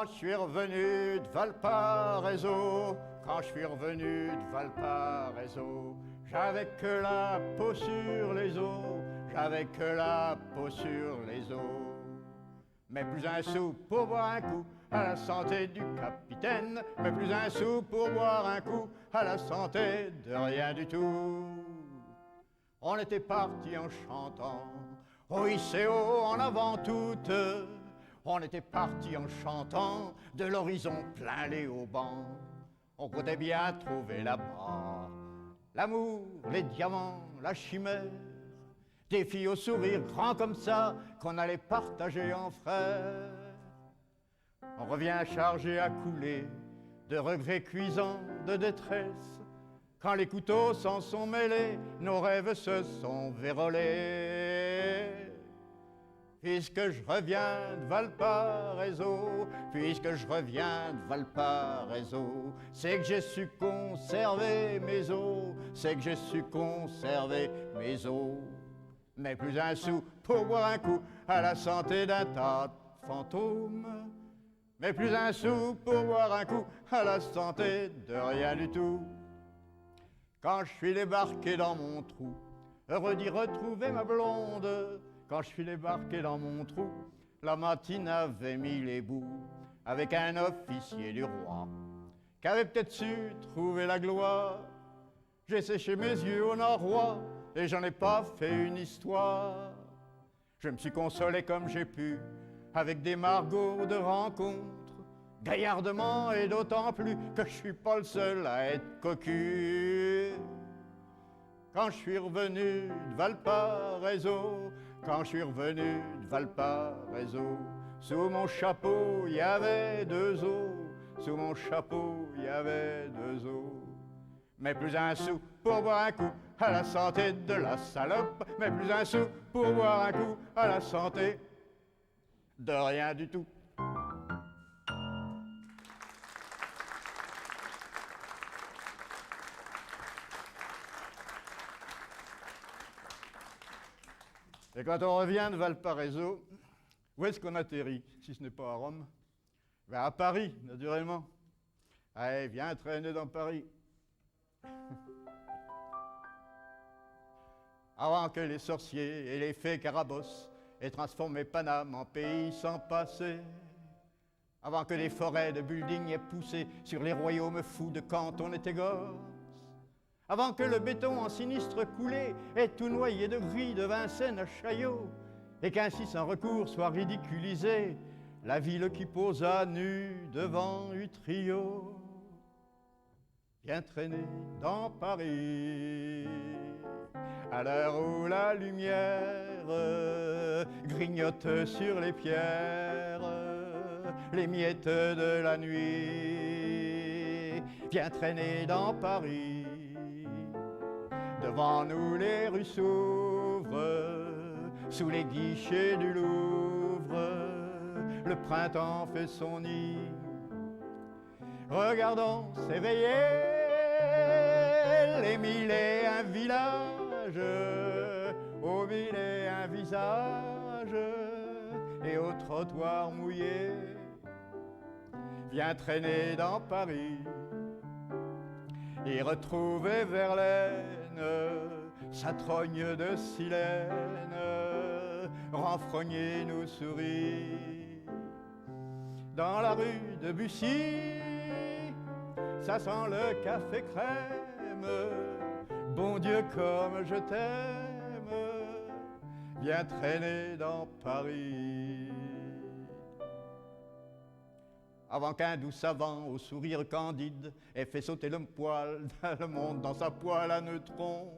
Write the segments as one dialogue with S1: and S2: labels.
S1: Quand je suis revenu de Valparaiso, quand je suis revenu de Valparaiso, j'avais que la peau sur les os, j'avais que la peau sur les os. Mais plus un sou pour boire un coup à la santé du capitaine, mais plus un sou pour boire un coup à la santé de rien du tout. On était partis en chantant, oh ICO en avant toute. On était partis en chantant, de l'horizon plein les haubans. On comptait bien trouver là-bas l'amour, les diamants, la chimère, des filles au sourire grand comme ça qu'on allait partager en frères. On revient chargé à couler de regrets cuisants, de détresse. Quand les couteaux s'en sont mêlés, nos rêves se sont vérolés. Puisque je reviens de Valparaiso, puisque je reviens de Valparaiso, c'est que j'ai su conserver mes os, c'est que j'ai su conserver mes os. Mais plus un sou pour boire un coup à la santé d'un tas de fantômes, mais plus un sou pour boire un coup à la santé de rien du tout. Quand je suis débarqué dans mon trou, heureux d'y retrouver ma blonde, quand je suis débarqué dans mon trou, la matine avait mis les bouts avec un officier du roi qui avait peut-être su trouver la gloire. J'ai séché mes yeux au Nord-Roi et j'en ai pas fait une histoire. Je me suis consolé comme j'ai pu avec des margots de rencontres, gaillardement et d'autant plus que je suis pas le seul à être cocu. Quand je suis revenu de Valparaiso, quand je suis revenu de Valparaiso, sous mon chapeau il y avait deux os, sous mon chapeau il y avait deux os. Mais plus un sou pour boire un coup à la santé de la salope, mais plus un sou pour boire un coup à la santé de rien du tout. Et quand on revient de Valparaiso, où est-ce qu'on atterrit, si ce n'est pas à Rome? Ben à Paris, naturellement. Allez, viens traîner dans Paris. Avant que les sorciers et les fées carabosse aient transformé Paname en pays sans passé, avant que les forêts de buildings aient poussé sur les royaumes fous de quand on était gosse, avant que le béton en sinistre coulé ait tout noyé de gris de Vincennes à Chaillot, et qu'ainsi sans recours soit ridiculisée la ville qui posa nue devant Utrio. Viens traîner dans Paris à l'heure où la lumière grignote sur les pierres les miettes de la nuit. Viens traîner dans Paris, devant nous les rues s'ouvrent, sous les guichets du Louvre, le printemps fait son nid. Regardons s'éveiller les mille et un villages, aux mille et un visages, et aux trottoirs mouillés. Viens traîner dans Paris et retrouver Verlaine, sa trogne de silène, renfrognée nous sourit. Dans la rue de Bussy, ça sent le café crème, bon Dieu comme je t'aime, viens traîner dans Paris. Avant qu'un doux savant au sourire candide ait fait sauter le poil le monde dans sa poêle à neutrons,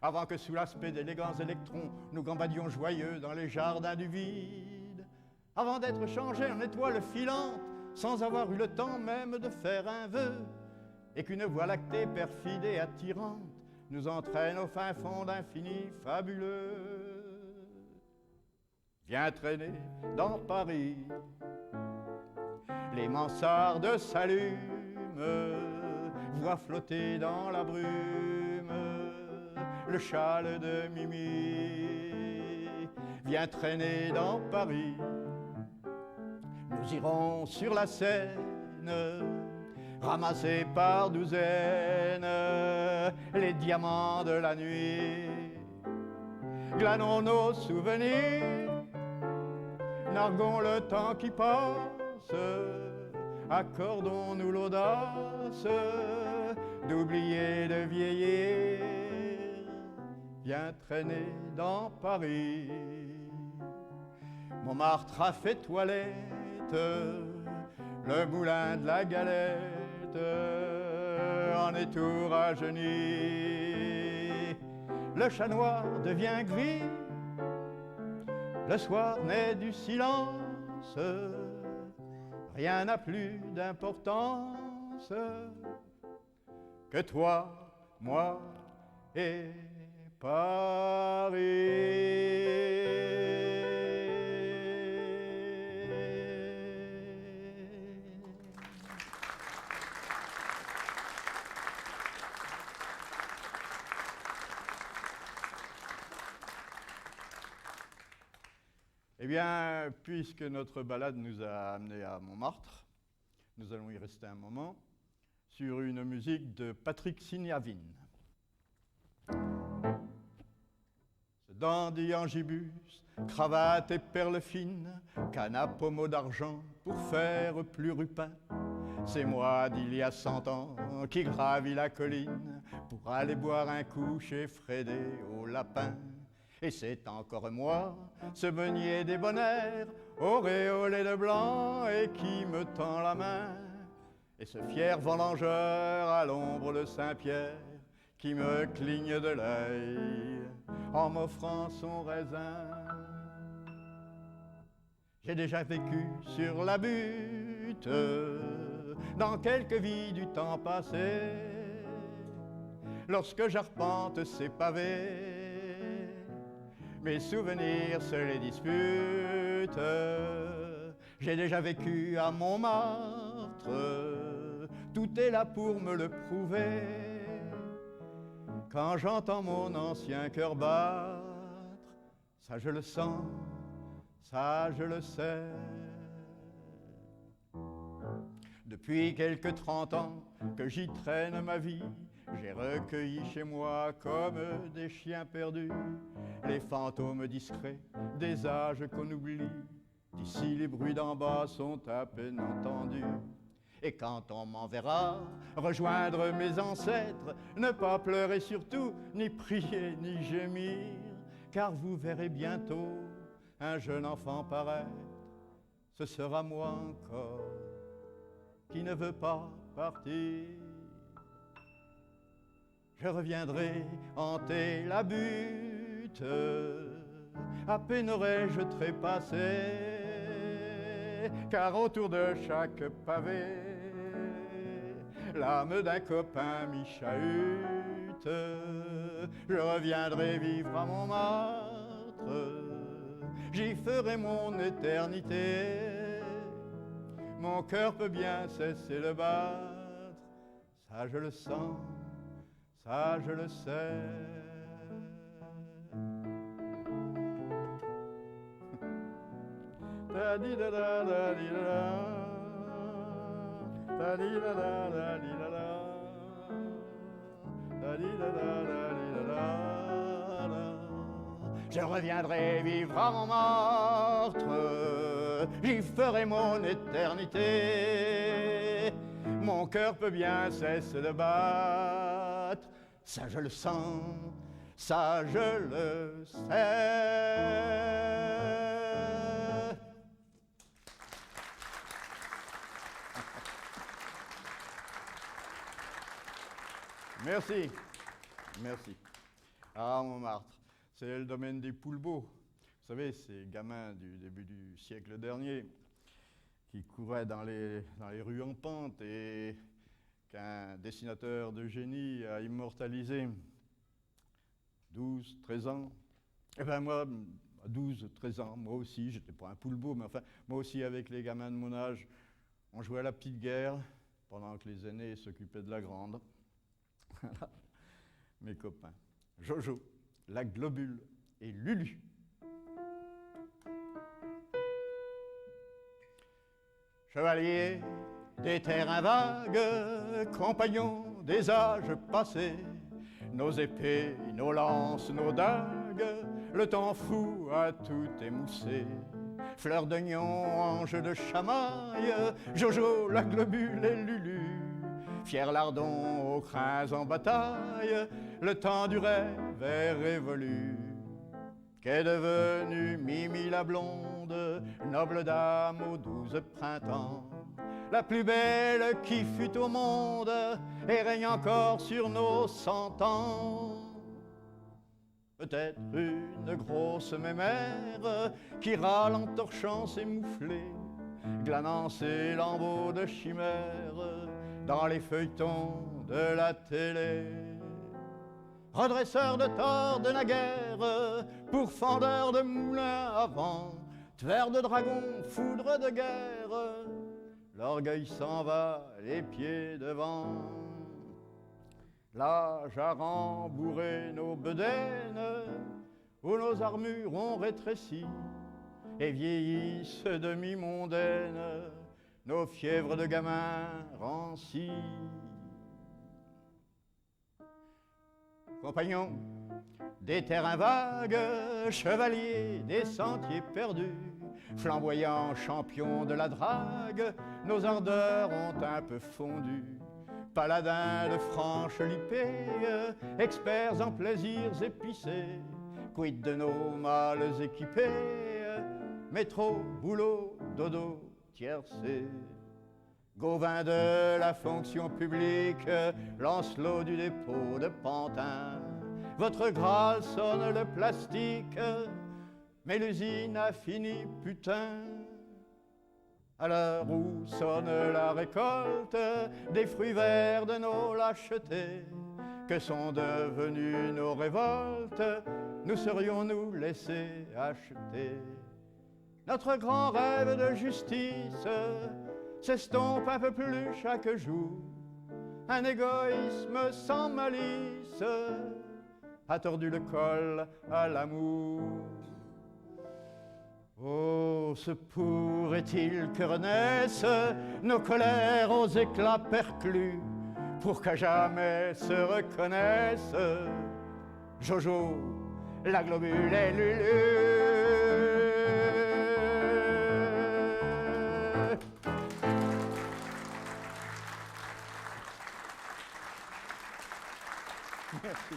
S1: avant que sous l'aspect d'élégants électrons nous gambadions joyeux dans les jardins du vide, avant d'être changés en étoiles filantes sans avoir eu le temps même de faire un vœu, et qu'une voie lactée perfide et attirante nous entraîne au fin fond d'infini fabuleux. Viens traîner dans Paris, les mansardes s'allument, vois flotter dans la brume le châle de Mimi. Viens traîner dans Paris, nous irons sur la Seine, ramassés par douzaines, les diamants de la nuit. Glanons nos souvenirs, narguons le temps qui passe, accordons-nous l'audace d'oublier de vieillir. Viens traîner dans Paris. Montmartre a fait toilette, le moulin de la Galette en est tout rajeuni. Le chat noir devient gris, le soir naît du silence, rien n'a plus d'importance que toi, moi et Paris. Eh bien, puisque notre balade nous a amenés à Montmartre, nous allons y rester un moment sur une musique de Patrick Siniavine. Ce dandy en gibus, cravate et perles fines, canne à pommeau d'argent pour faire plus rupin. C'est moi d'il y a 100 ans qui gravis la colline pour aller boire un coup chez Frédé au Lapin. Et c'est encore moi, ce meunier débonnaire, auréolé de blanc et qui me tend la main. Et ce fier vendangeur à l'ombre de Saint-Pierre qui me cligne de l'œil en m'offrant son raisin. J'ai déjà vécu sur la butte dans quelques vies du temps passé. Lorsque j'arpente ces pavés, mes souvenirs se les disputent. J'ai déjà vécu à Montmartre, tout est là pour me le prouver. Quand j'entends mon ancien cœur battre, ça je le sens, ça je le sais. Depuis quelques 30 ans que j'y traîne ma vie, j'ai recueilli chez moi comme des chiens perdus les fantômes discrets des âges qu'on oublie. D'ici les bruits d'en bas sont à peine entendus. Et quand on m'enverra rejoindre mes ancêtres, ne pas pleurer surtout, ni prier, ni gémir, car vous verrez bientôt un jeune enfant paraître. Ce sera moi encore qui ne veut pas partir. Je reviendrai hanter la butte, à peine aurais-je trépassé, car autour de chaque pavé, l'âme d'un copain m'y chahute. Je reviendrai vivre à Montmartre, j'y ferai mon éternité. Mon cœur peut bien cesser de battre, ça je le sens, ça je le sais. Da di da da da di da da di da da da di da da di da da da di da da. Je reviendrai vivre à Montmartre, j'y ferai mon éternité. Mon cœur peut bien cesser de battre, ça je le sens, ça je le sais. Merci, merci. Ah, Montmartre, c'est le domaine des Poulbeaux. Vous savez, ces gamins du début du siècle dernier qui couraient dans les rues en pente et qu'un dessinateur de génie a immortalisé. 12, 13 ans. Eh bien moi, à 12, 13 ans, moi aussi, j'étais pas un Poulbeau, mais enfin, moi aussi avec les gamins de mon âge, on jouait à la petite guerre pendant que les aînés s'occupaient de la grande. Voilà, mes copains. Jojo, la Globule et Lulu. chevaliers des terrains vagues, compagnons des âges passés, nos épées, nos lances, nos dagues, le temps fou a tout émoussé. Fleur d'oignon, ange de chamaille, Jojo, la globule et Lulu, fier lardon aux crins en bataille, le temps du rêve est révolu. Qu'est devenue Mimi la blonde, noble dame aux 12 printemps, la plus belle qui fut au monde et règne encore sur nos 100 ans. Peut-être une grosse mémère qui râle en torchant ses mouflets, glanant ses lambeaux de chimère dans les feuilletons de la télé. Redresseur de tort de naguère, pourfendeur de moulins à vent, tver de dragon, foudre de guerre, l'orgueil s'en va, les pieds devant. L'âge a rembourré nos bedaines, où nos armures ont rétréci, et vieillissent demi-mondaines nos fièvres de gamins rancis. Compagnons des terrains vagues, chevaliers des sentiers perdus, flamboyants champions de la drague, nos ardeurs ont un peu fondu. Paladins de franche lipée, experts en plaisirs épicés, quid de nos mâles équipés, métro, boulot, dodo, tiercé. Gauvin de la fonction publique, Lancelot du dépôt de Pantin, votre Graal sonne le plastique, mais l'usine a fini, putain. À l'heure où sonne la récolte des fruits verts de nos lâchetés, que sont devenues nos révoltes, nous serions-nous laissés acheter? Notre grand rêve de justice s'estompe un peu plus chaque jour, un égoïsme sans malice a tordu le col à l'amour. Oh, se pourrait-il que renaissent nos colères aux éclats perclus, pour qu'à jamais se reconnaissent Jojo, la globule et Lulu. Merci.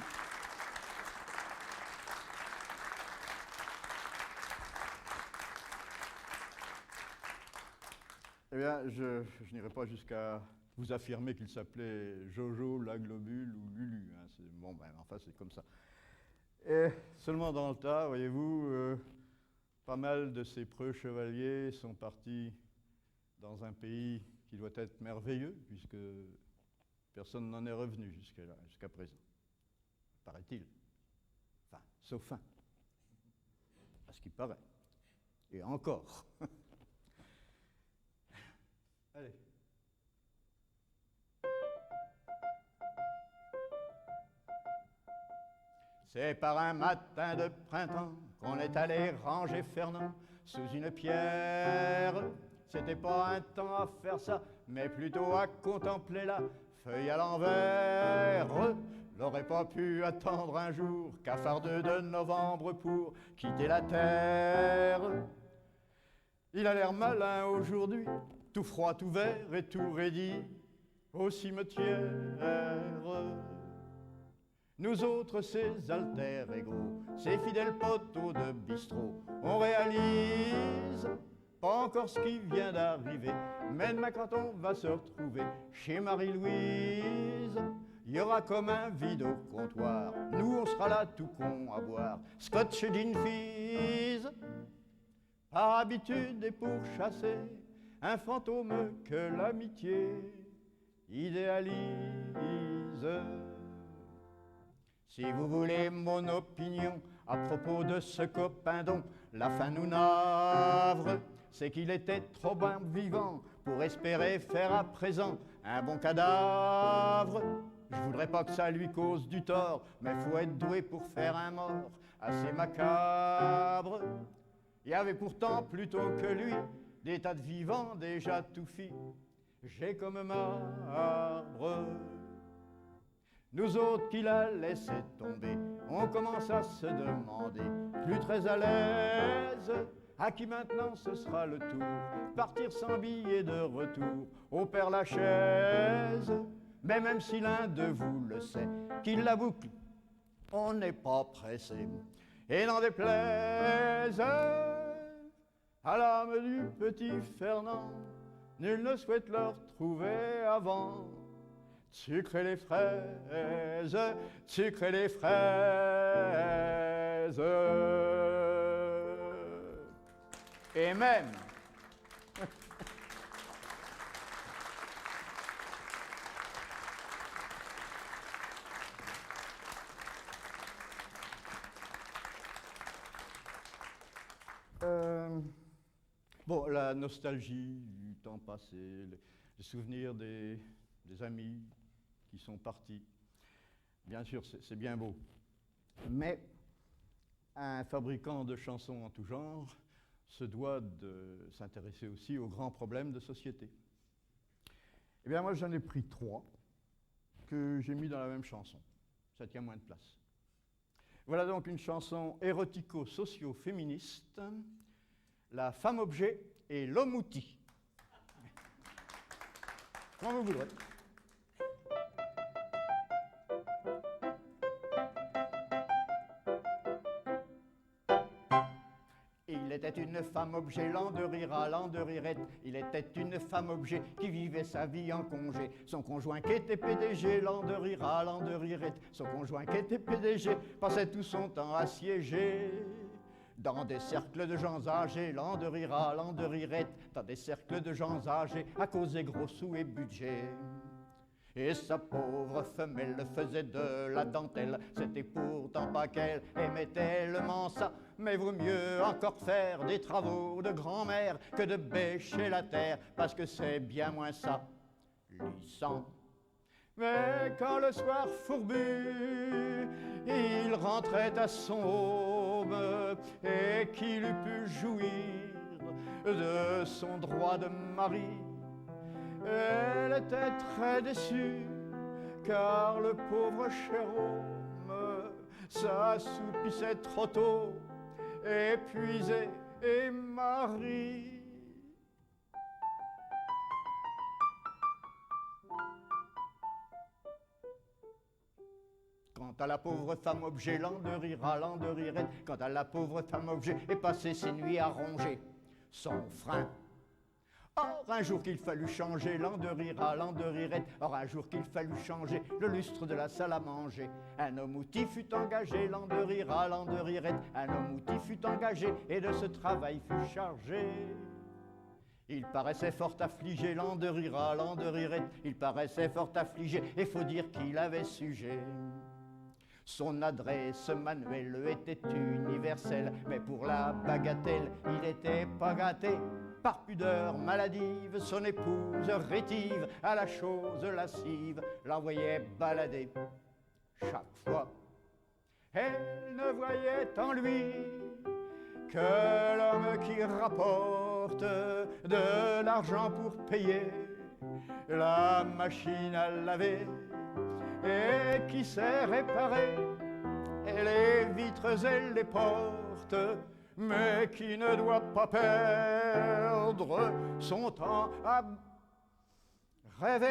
S1: Eh bien, je n'irai pas jusqu'à vous affirmer qu'il s'appelait Jojo, la globule ou Lulu. Hein. Bon, ben, enfin, c'est comme ça. Et seulement dans le tas, voyez-vous, pas mal de ces preux chevaliers sont partis dans un pays qui doit être merveilleux, puisque personne n'en est revenu jusqu'à présent, paraît-il. Enfin, sauf un, à ce qui paraît. Et encore. Allez. C'est par un matin de printemps qu'on est allé ranger Fernand sous une pierre. C'était pas un temps à faire ça, mais plutôt à contempler la feuille à l'envers. L'aurait pas pu attendre un jour, cafardeux de novembre pour quitter la terre. Il a l'air malin aujourd'hui, tout froid, tout vert et tout raidi au cimetière. Nous autres, ces alter égaux, ces fidèles poteaux de bistrot, on réalise pas encore ce qui vient d'arriver, mais demain quand on va se retrouver chez Marie-Louise, il y aura comme un vide au comptoir, nous on sera là tout con à boire Scotch et gin fizz, par habitude et pour chasser un fantôme que l'amitié idéalise. Si vous voulez mon opinion à propos de ce copain dont la fin nous navre, c'est qu'il était trop bien vivant pour espérer faire à présent un bon cadavre. Je voudrais pas que ça lui cause du tort, mais faut être doué pour faire un mort assez macabre. Il y avait pourtant plutôt que lui des tas de vivants déjà tout fit, j'ai comme marbre. Nous autres qui la laissaient tomber, on commence à se demander, plus très à l'aise, à qui maintenant ce sera le tour, partir sans billet de retour, au Père Lachaise. Mais même si l'un de vous le sait, qu'il la boucle, on n'est pas pressé. Et n'en déplaise à l'âme du petit Fernand, nul ne souhaite le retrouver avant. Sucrez les fraises, sucrez les fraises. Et même, bon, la nostalgie du temps passé, les souvenirs des amis qui sont partis, bien sûr, c'est bien beau. Mais un fabricant de chansons en tout genre se doit de s'intéresser aussi aux grands problèmes de société. Eh bien, moi, j'en ai pris 3 que j'ai mis dans la même chanson. Ça tient moins de place. Voilà donc une chanson érotico-socio-féministe, La femme-objet et l'homme-outil. Comment vous voudrez. Il était une femme-objet, lent de rira, lent de rirette. Il était une femme-objet qui vivait sa vie en congé. Son conjoint qui était PDG, lent de rira, lent de rirette. Son conjoint qui était PDG passait tout son temps assiégé dans des cercles de gens âgés, lent de rira, lent de rirette. Dans des cercles de gens âgés à causer gros sous et budget. Et sa pauvre femelle faisait de la dentelle. C'était pourtant pas qu'elle aimait tellement ça. Mais vaut mieux encore faire des travaux de grand-mère que de bêcher la terre, parce que c'est bien moins ça, lissant. Mais quand le soir fourbu, il rentrait à son home et qu'il eût pu jouir de son droit de mari, elle était très déçue, car le pauvre cher homme s'assoupissait trop tôt, épuisé et marri. Quant à la pauvre femme objet, lent de rira, lent de rirette, quant à la pauvre femme objet, et passé ses nuits à ronger son frein. Or, un jour qu'il fallut changer, lent de rira, lent de rirette, or, un jour qu'il fallut changer le lustre de la salle à manger, un homme outil fut engagé, lent de rira, lent de rirette, un homme outil fut engagé, et de ce travail fut chargé. Il paraissait fort affligé, lent de rira, lent de rirette, il paraissait fort affligé, et faut dire qu'il avait sujet. Son adresse manuelle était universelle, mais pour la bagatelle, il était pas gâté. Par pudeur maladive, son épouse rétive, à la chose lascive, l'envoyait balader. Chaque fois, elle ne voyait en lui que l'homme qui rapporte de l'argent pour payer la machine à laver, et qui sait réparer les vitres et les portes, mais qui ne doit pas perdre son temps à rêver.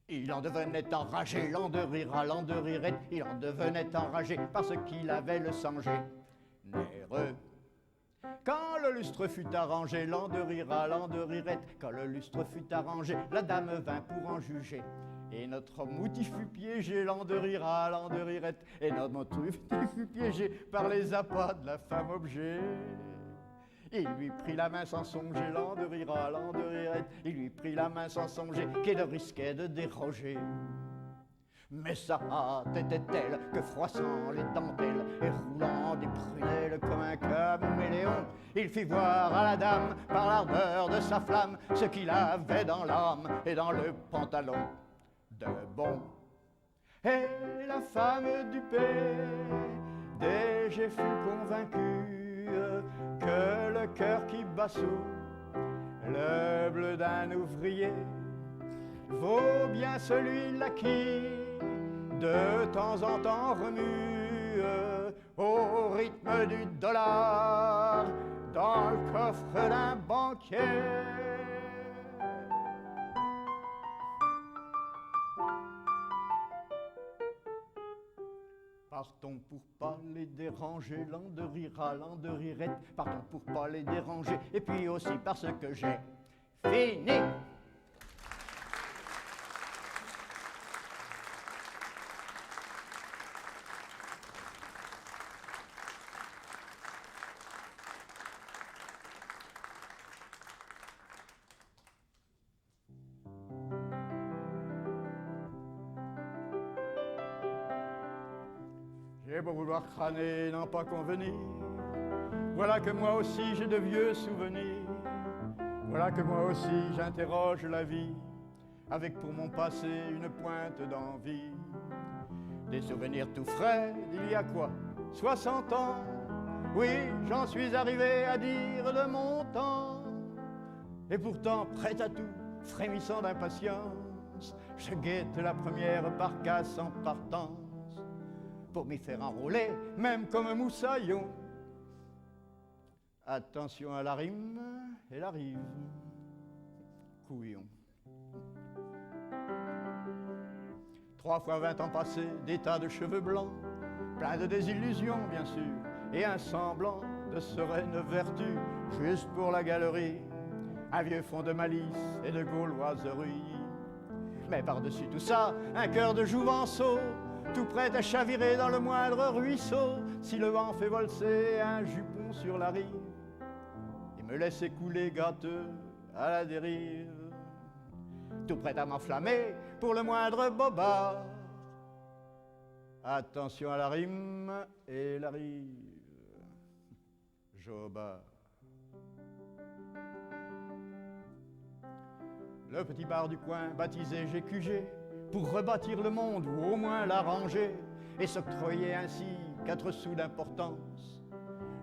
S1: Il en devenait enragé, lent de rira, lent de rirette, il en devenait enragé parce qu'il avait le sang généreux. Quand le lustre fut arrangé, lent de rira, lent de rirette, quand le lustre fut arrangé, la dame vint pour en juger. Et notre homme outil fut piégé, lent de rira, lent de rirette, et notre outil fut piégé par les appâts de la femme objet. Il lui prit la main sans songer, lent de rira, lent de rirette, il lui prit la main sans songer, qu'il risquait de déroger. Mais sa hâte était telle que, froissant les dentelles et roulant des prunelles comme un caméléon, il fit voir à la dame, par l'ardeur de sa flamme, ce qu'il avait dans l'âme et dans le pantalon de bon. Et la femme du PDG fut convaincue que le cœur qui bat sous le bleu d'un ouvrier vaut bien celui-là qui de temps en temps remue au rythme du dollar dans le coffre d'un banquier. Partons pour pas les déranger, l'an de rira, l'an de rirette. Partons pour pas les déranger, et puis aussi parce que j'ai fini. J'ai beau vouloir crâner, n'en pas convenir. Voilà que moi aussi j'ai de vieux souvenirs. Voilà que moi aussi j'interroge la vie, avec pour mon passé une pointe d'envie. Des souvenirs tout frais d'il y a quoi, 60 ans. Oui, j'en suis arrivé à dire de mon temps. Et pourtant, prêt à tout, frémissant d'impatience, je guette la première barcasse en partance, pour m'y faire enrouler, même comme un moussaillon. Attention à la rime, elle arrive. Couillon. 3 fois 20 ans passés, des tas de cheveux blancs, plein de désillusions bien sûr, et un semblant de sereine vertu, juste pour la galerie, un vieux fond de malice et de gauloiserie. Mais par-dessus tout ça, un cœur de jouvenceau, tout prêt à chavirer dans le moindre ruisseau, si le vent fait valser un jupon sur la rive, et me laisse écouler gâteux à la dérive, tout prêt à m'enflammer pour le moindre bobard. Attention à la rime, et elle arrive. Jobard. Le petit bar du coin, baptisé GQG, pour rebâtir le monde ou au moins l'arranger, et s'octroyer ainsi 4 sous d'importance.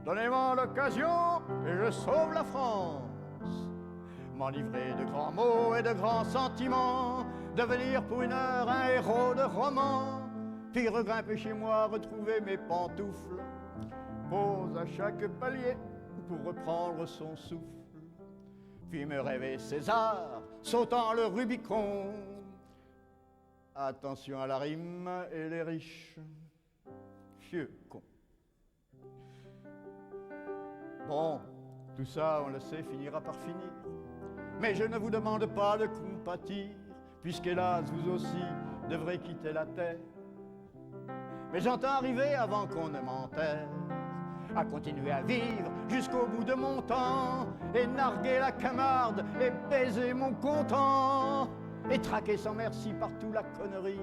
S1: Donnez-moi l'occasion et je sauve la France. M'en livrer de grands mots et de grands sentiments, devenir pour une heure un héros de roman, puis regrimper chez moi, retrouver mes pantoufles, pose à chaque palier pour reprendre son souffle, puis me rêver César sautant le Rubicon. Attention à la rime et les riches, vieux con. Bon, tout ça, on le sait, finira par finir. Mais je ne vous demande pas de compatir, puisqu'hélas, vous aussi devrez quitter la terre. Mais j'entends arriver avant qu'on ne m'enterre, à continuer à vivre jusqu'au bout de mon temps, et narguer la camarde, et baiser mon content, et traquer sans merci partout la connerie,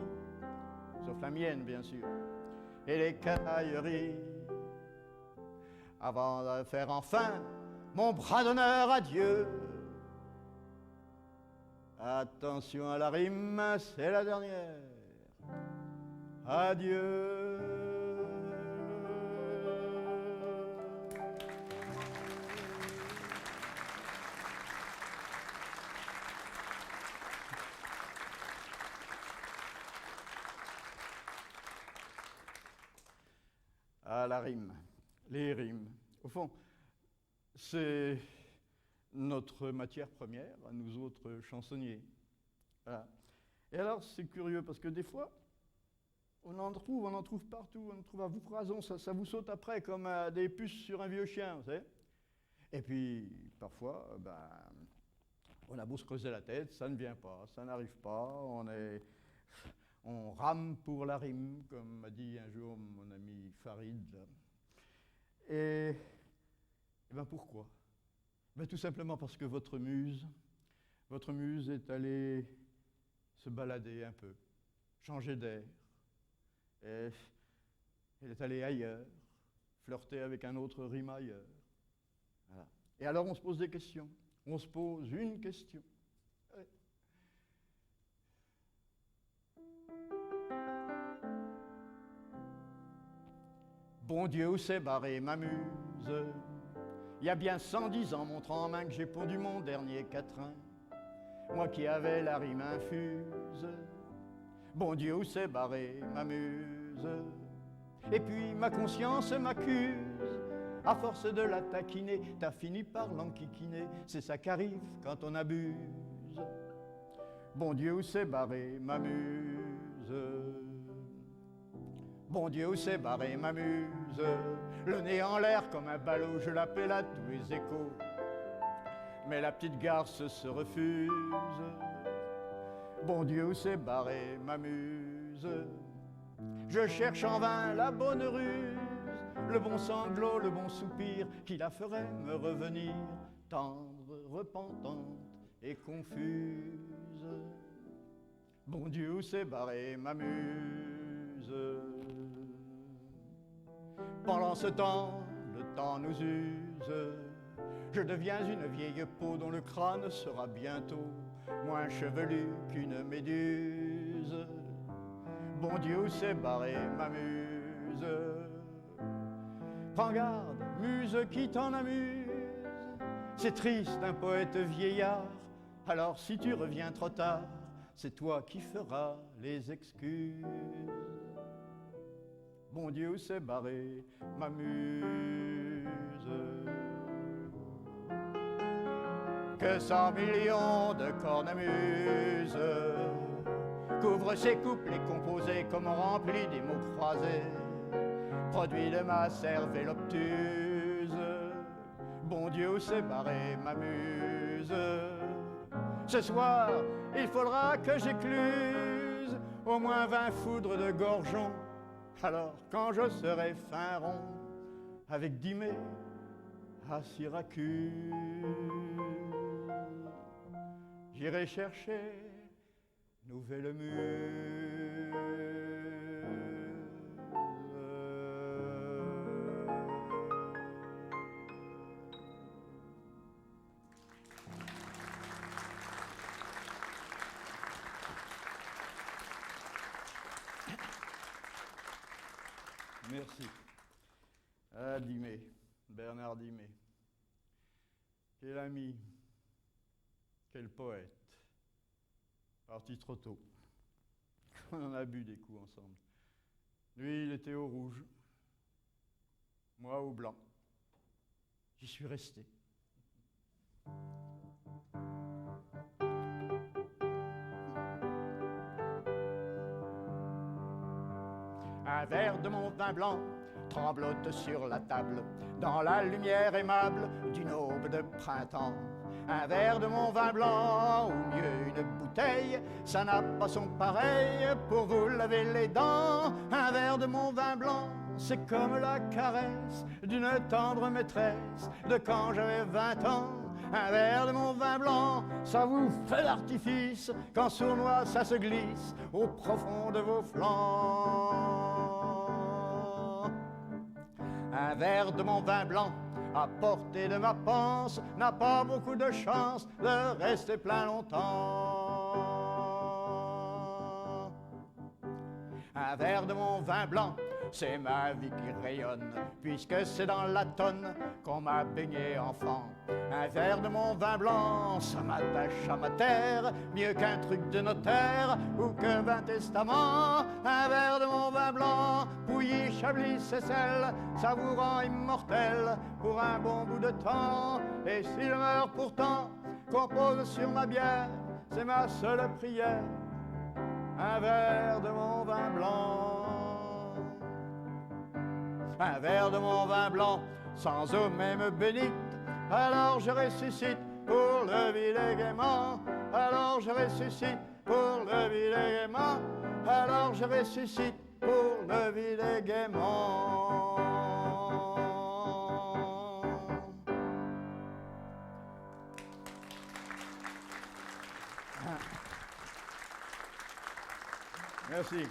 S1: sauf la mienne bien sûr, et les canailleries, avant de faire enfin mon bras d'honneur à Dieu. Attention à la rime, c'est la dernière. Adieu. À la rime, les rimes. Au fond, c'est notre matière première, à nous autres chansonniers. Voilà. Et alors, c'est curieux, parce que des fois, on en trouve partout, on en trouve à vous fraison, ça vous saute après comme des puces sur un vieux chien, vous savez. Et puis, parfois, on a beau se creuser la tête, ça ne vient pas, ça n'arrive pas, on rame pour la rime, comme m'a dit un jour mon ami Farid. Et pourquoi? Tout simplement parce que votre muse est allée se balader un peu, changer d'air. Et elle est allée ailleurs, flirter avec un autre rimailleur. Voilà. Et alors on se pose des questions. On se pose une question. Ouais. Bon Dieu, où c'est barré ma muse? Il y a bien 110 ans, montrant en main que j'ai pondu mon dernier quatrain. Moi qui avais la rime infuse. Bon Dieu, où c'est barré ma muse? Et puis ma conscience m'accuse. À force de la taquiner, t'as fini par l'enquiquiner. C'est ça qu'arrive quand on abuse. Bon Dieu, où c'est barré ma muse? Bon Dieu, où c'est barré ma muse? Le nez en l'air comme un ballot, je l'appelle à tous les échos. Mais la petite garce se refuse. Bon Dieu, où c'est barré ma muse? Je cherche en vain la bonne ruse, le bon sanglot, le bon soupir qui la ferait me revenir, tendre, repentante et confuse. Bon Dieu, où c'est barré ma muse? Pendant ce temps, le temps nous use. Je deviens une vieille peau dont le crâne sera bientôt moins chevelu qu'une méduse. Bon Dieu, où c'est barré ma muse? Prends garde, muse qui t'en amuse. C'est triste un poète vieillard. Alors si tu reviens trop tard, c'est toi qui feras les excuses. Bon Dieu, où c'est barré ma muse? Que 100 millions de cornemuses couvrent ces couplets composés comme remplis des mots croisés, produits de ma cervelle obtuse. Bon Dieu, où c'est barré ma muse? Ce soir, il faudra que j'écluse au moins 20 foudres de gorgeons. Alors, quand je serai fin rond, avec Dimé à Syracuse, j'irai chercher nouvelle muse. Merci. Ah, Dimé, Bernard Dimé. Quel ami, quel poète. Parti trop tôt. On en a bu des coups ensemble. Lui, il était au rouge. Moi, au blanc. J'y suis resté. Un verre de mon vin blanc tremblote sur la table, dans la lumière aimable d'une aube de printemps. Un verre de mon vin blanc, ou mieux une bouteille, ça n'a pas son pareil pour vous laver les dents. Un verre de mon vin blanc, c'est comme la caresse d'une tendre maîtresse de quand j'avais 20 ans. Un verre de mon vin blanc, ça vous fait l'artifice quand sournois ça se glisse au profond de vos flancs. Un verre de mon vin blanc, à portée de ma panse, n'a pas beaucoup de chance de rester plein longtemps. Un verre de mon vin blanc, c'est ma vie qui rayonne, puisque c'est dans la tonne qu'on m'a baigné enfant. Un verre de mon vin blanc, ça m'attache à ma terre, mieux qu'un truc de notaire ou qu'un 20 testaments. Un verre de mon vin blanc, Pouilly, Chablis et sel, ça vous rend immortel pour un bon bout de temps. Et s'il meurt pourtant, qu'on pose sur ma bière, c'est ma seule prière. Un verre de mon vin blanc. Un verre de mon vin blanc, sans eau même bénite, alors je ressuscite pour le vider gaiement. Alors je ressuscite pour le vider gaiement. Alors je ressuscite pour le vider gaiement. Merci.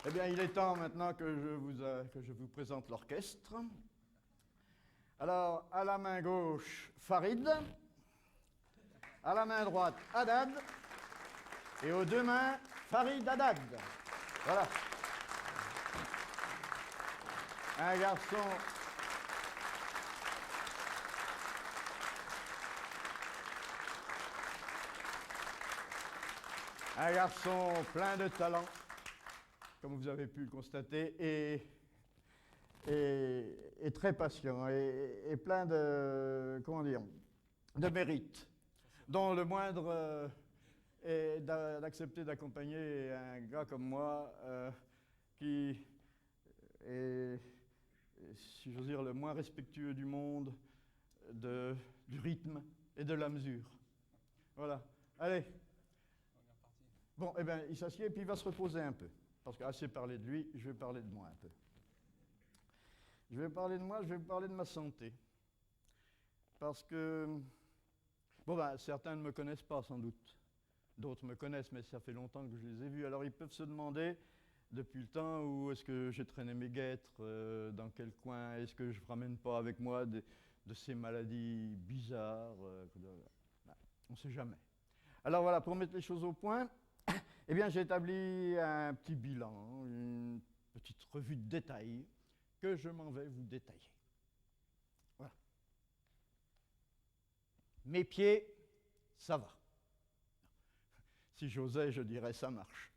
S1: Eh bien, il est temps maintenant que je vous présente l'orchestre. Alors, à la main gauche, Farid. À la main droite, Haddad. Et aux deux mains, Farid Haddad. Voilà. Un garçon... Un garçon plein de talent, comme vous avez pu le constater, et très patient, et plein de, comment dire, de mérite, dont le moindre est d'accepter d'accompagner un gars comme moi, qui est, si j'ose dire, le moins respectueux du monde, du rythme et de la mesure. Voilà. Allez. Bon, eh bien, il s'assied et puis il va se reposer un peu. Parce qu'assez parlé de lui, je vais parler de moi un peu. Je vais parler de moi, je vais parler de ma santé. Parce que, bon ben, certains ne me connaissent pas sans doute. D'autres me connaissent, mais ça fait longtemps que je les ai vus. Alors ils peuvent se demander, depuis le temps, où est-ce que j'ai traîné mes guêtres, dans quel coin, est-ce que je ne ramène pas avec moi de ces maladies bizarres. On ne sait jamais. Alors voilà, pour mettre les choses au point, eh bien, j'ai établi un petit bilan, une petite revue de détails que je m'en vais vous détailler. Voilà. Mes pieds, ça va. Si j'osais, je dirais ça marche.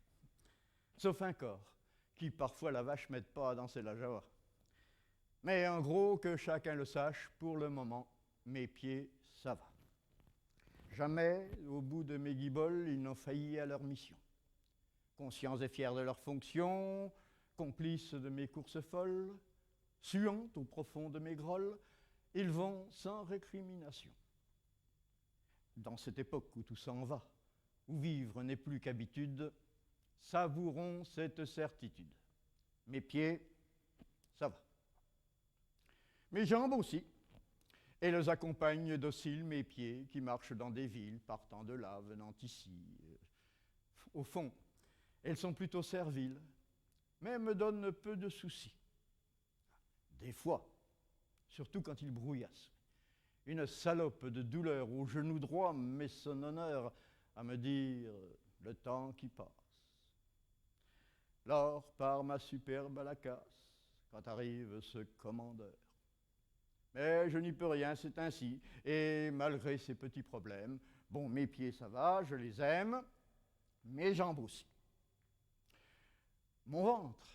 S1: Sauf un corps, qui parfois la vache m'aide pas à danser la java. Mais en gros, que chacun le sache, pour le moment, mes pieds, ça va. Jamais, au bout de mes guiboles, ils n'ont failli à leur mission. Conscients et fiers de leur fonction, complices de mes courses folles, suant au profond de mes grolles, ils vont sans récrimination. Dans cette époque où tout s'en va, où vivre n'est plus qu'habitude, savourons cette certitude. Mes pieds, ça va. Mes jambes aussi, et les accompagnent dociles mes pieds qui marchent dans des villes, partant de là, venant ici. Au fond, elles sont plutôt serviles, mais me donnent peu de soucis. Des fois, surtout quand il brouillasse, une salope de douleur au genou droit met son honneur à me dire le temps qui passe. Lors par ma superbe à la casse, quand arrive ce commandeur. Mais je n'y peux rien, c'est ainsi, et malgré ces petits problèmes, bon, mes pieds ça va, je les aime, mes jambes aussi. Mon ventre,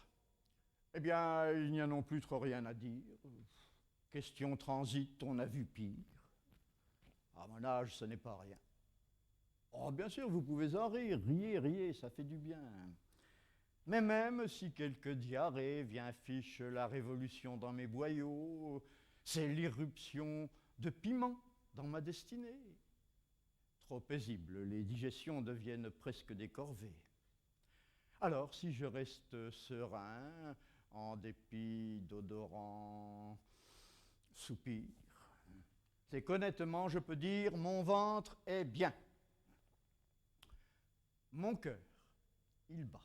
S1: eh bien, il n'y a non plus trop rien à dire. Question transit, on a vu pire. À mon âge, ce n'est pas rien. Oh, bien sûr, vous pouvez en rire, riez, ça fait du bien. Mais même si quelque diarrhée vient fiche la révolution dans mes boyaux, c'est l'irruption de piment dans ma destinée. Trop paisible, les digestions deviennent presque des corvées. Alors, si je reste serein, en dépit d'odorants soupirs, c'est qu'honnêtement, je peux dire, mon ventre est bien. Mon cœur, il bat.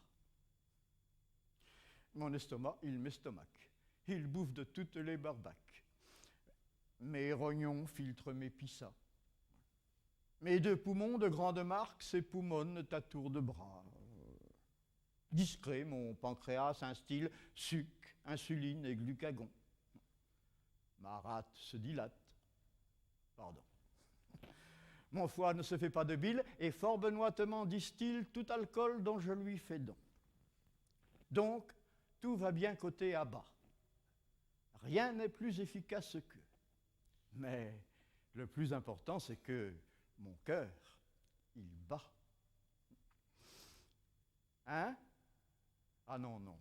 S1: Mon estomac, il m'estomaque. Il bouffe de toutes les barbaques. Mes rognons filtrent mes pissas. Mes deux poumons de grande marque s'époumonnent à tour de bras. Discret, mon pancréas instille suc, insuline et glucagon. Ma rate se dilate. Pardon. Mon foie ne se fait pas de bile et fort benoîtement distille tout alcool dont je lui fais don. Donc, tout va bien côté à bas. Rien n'est plus efficace qu'eux. Mais le plus important, c'est que mon cœur, il bat. Hein? Ah non, non.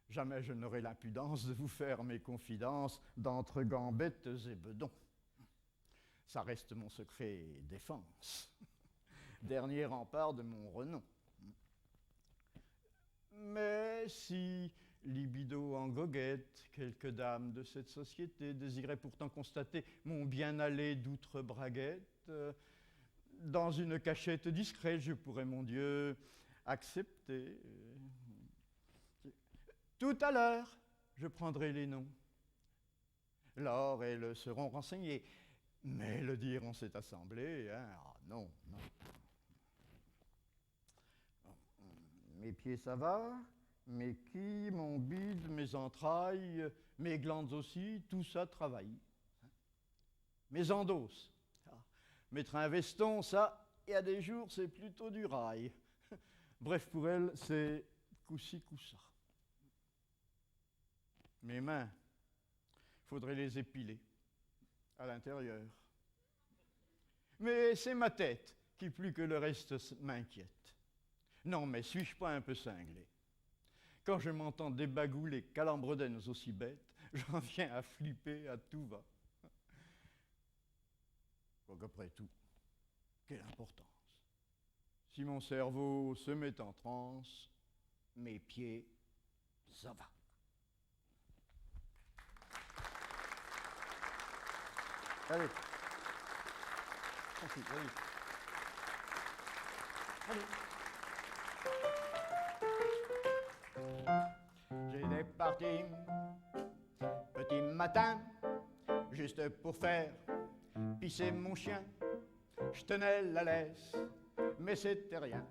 S1: Jamais je n'aurai l'impudence de vous faire mes confidences d'entre gambettes et bedons. Ça reste mon secret défense. Dernier rempart de mon renom. Mais si, libido en goguette, quelques dames de cette société désiraient pourtant constater mon bien-aller d'outre-braguette, dans une cachette discrète, je pourrais, mon Dieu, accepter. Tout à l'heure, je prendrai les noms. Lors, elles seront renseignées. Mais le dire en cette assemblée, hein, ah non, non. Mes pieds, ça va. Mes quilles, mon bide, mes entrailles, mes glandes aussi, tout ça travaille. Mes endosses. Mettre un veston, ça, il y a des jours, c'est plutôt du rail. Bref, pour elle, c'est coup-ci, coup-ça. Mes mains, faudrait les épiler à l'intérieur. Mais c'est ma tête qui, plus que le reste, m'inquiète. Non, mais suis-je pas un peu cinglé? Quand je m'entends débagouler calembredaines aussi bêtes, j'en viens à flipper à tout va. Qu'après tout, quelle importance. Si mon cerveau se met en transe, mes pieds, ça va. Allez. Tranquille, allez. J'ai des parties, petit matin, juste pour faire pisser mon chien. Je tenais la laisse, mais c'était rien,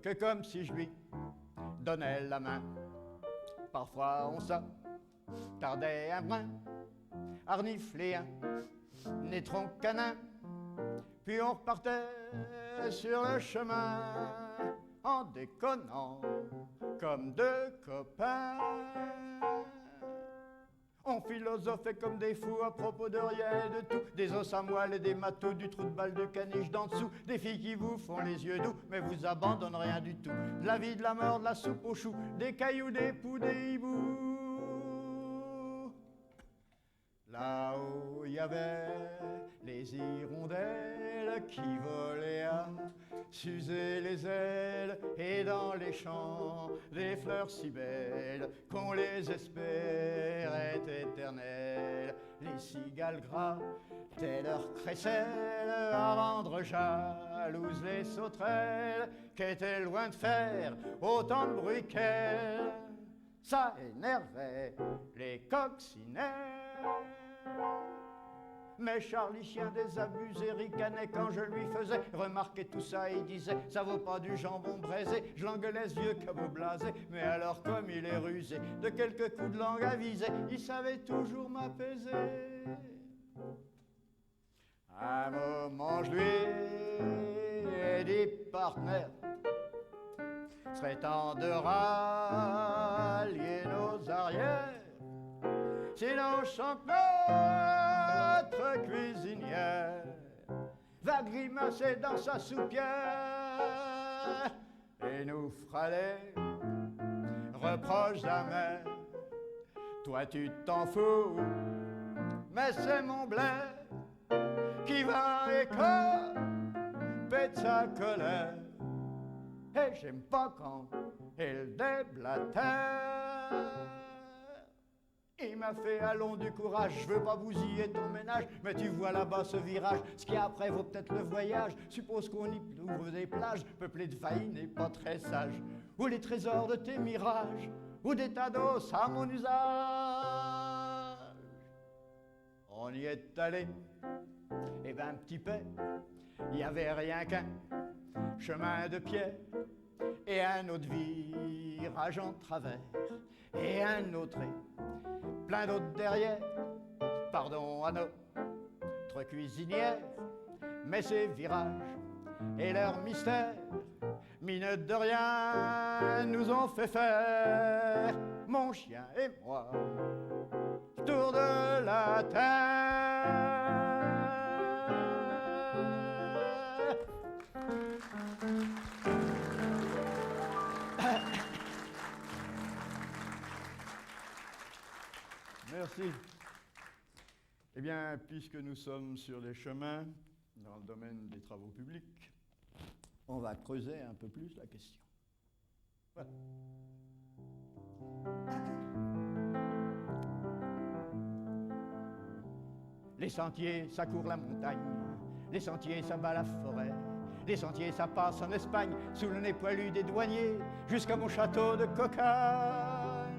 S1: que comme si je lui donnais la main. Parfois on s'attardait un brin, à renifler un nétron canin, puis on repartait sur le chemin en déconnant comme deux copains. On philosophait comme des fous à propos de rien et de tout. Des os à moelle et des matos, du trou de balle de caniche d'en dessous. Des filles qui vous font les yeux doux, mais vous abandonnent rien du tout. De la vie, de la mort, de la soupe aux choux, des cailloux, des poux, des hiboux. Là-haut, il y avait les hirondelles qui volaient à s'user les ailes, et dans les champs, des fleurs si belles qu'on les espérait éternelles. Les cigales grattaient leurs crécelles à rendre jalouses les sauterelles, qui étaient loin de faire autant de bruit qu'elles. Ça énervait les coccinelles. Mais Charlie, chien désabusé, ricanait quand je lui faisais remarquer tout ça. Il disait, ça vaut pas du jambon braisé. Je l'engueulais, vieux cabot blasé. Mais alors, comme il est rusé, de quelques coups de langue avisés, il savait toujours m'apaiser. À un moment, je lui ai dit, partenaire, serait temps de rallier nos arrières. Sinon, je sens que notre cuisinière va grimacer dans sa soupière et nous fera les reproches amers. Toi, tu t'en fous, mais c'est mon blé qui va écoper de sa colère. Et j'aime pas quand elle déblatère. Il m'a fait, allons du courage, je veux pas bousiller ton ménage, mais tu vois là-bas ce virage, ce qui après vaut peut-être le voyage. Suppose qu'on y ouvre des plages peuplées de failles et pas très sages, ou les trésors de tes mirages, ou des tas d'os à mon usage. On y est allé, et ben petit peu, il y avait rien qu'un chemin de pierre, et un autre virage en travers, et un autre plein d'autres derrière. Pardon à notre cuisinière, mais ces virages et leurs mystères, mine de rien, nous ont fait faire, mon chien et moi, tour de la terre. Merci. Eh bien, puisque nous sommes sur les chemins, dans le domaine des travaux publics, on va creuser un peu plus la question. Voilà. Les sentiers, ça court la montagne. Les sentiers, ça bat la forêt. Les sentiers, ça passe en Espagne, sous le nez poilu des douaniers, jusqu'à mon château de cocagne.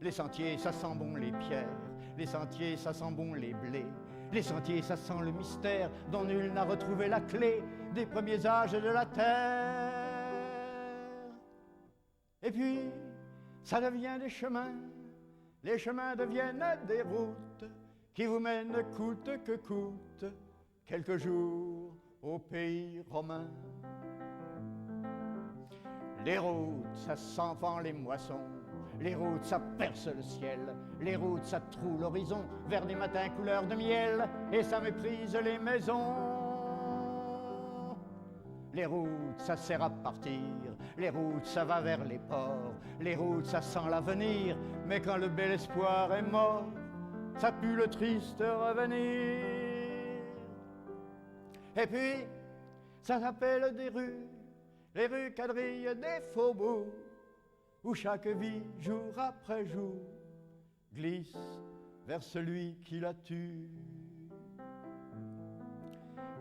S1: Les sentiers, ça sent bon les pierres. Les sentiers, ça sent bon les blés. Les sentiers, ça sent le mystère dont nul n'a retrouvé la clé des premiers âges de la terre. Et puis, ça devient des chemins, les chemins deviennent des routes qui vous mènent coûte que coûte quelques jours au pays romain. Les routes, ça s'en vend les moissons, les routes, ça perce le ciel, les routes, ça troue l'horizon vers des matins couleur de miel, et ça méprise les maisons. Les routes, ça sert à partir, les routes, ça va vers les ports, les routes, ça sent l'avenir, mais quand le bel espoir est mort, ça pue le triste revenir. Et puis, ça s'appelle des rues, les rues quadrilles des faubourgs, où chaque vie, jour après jour, glisse vers celui qui la tue.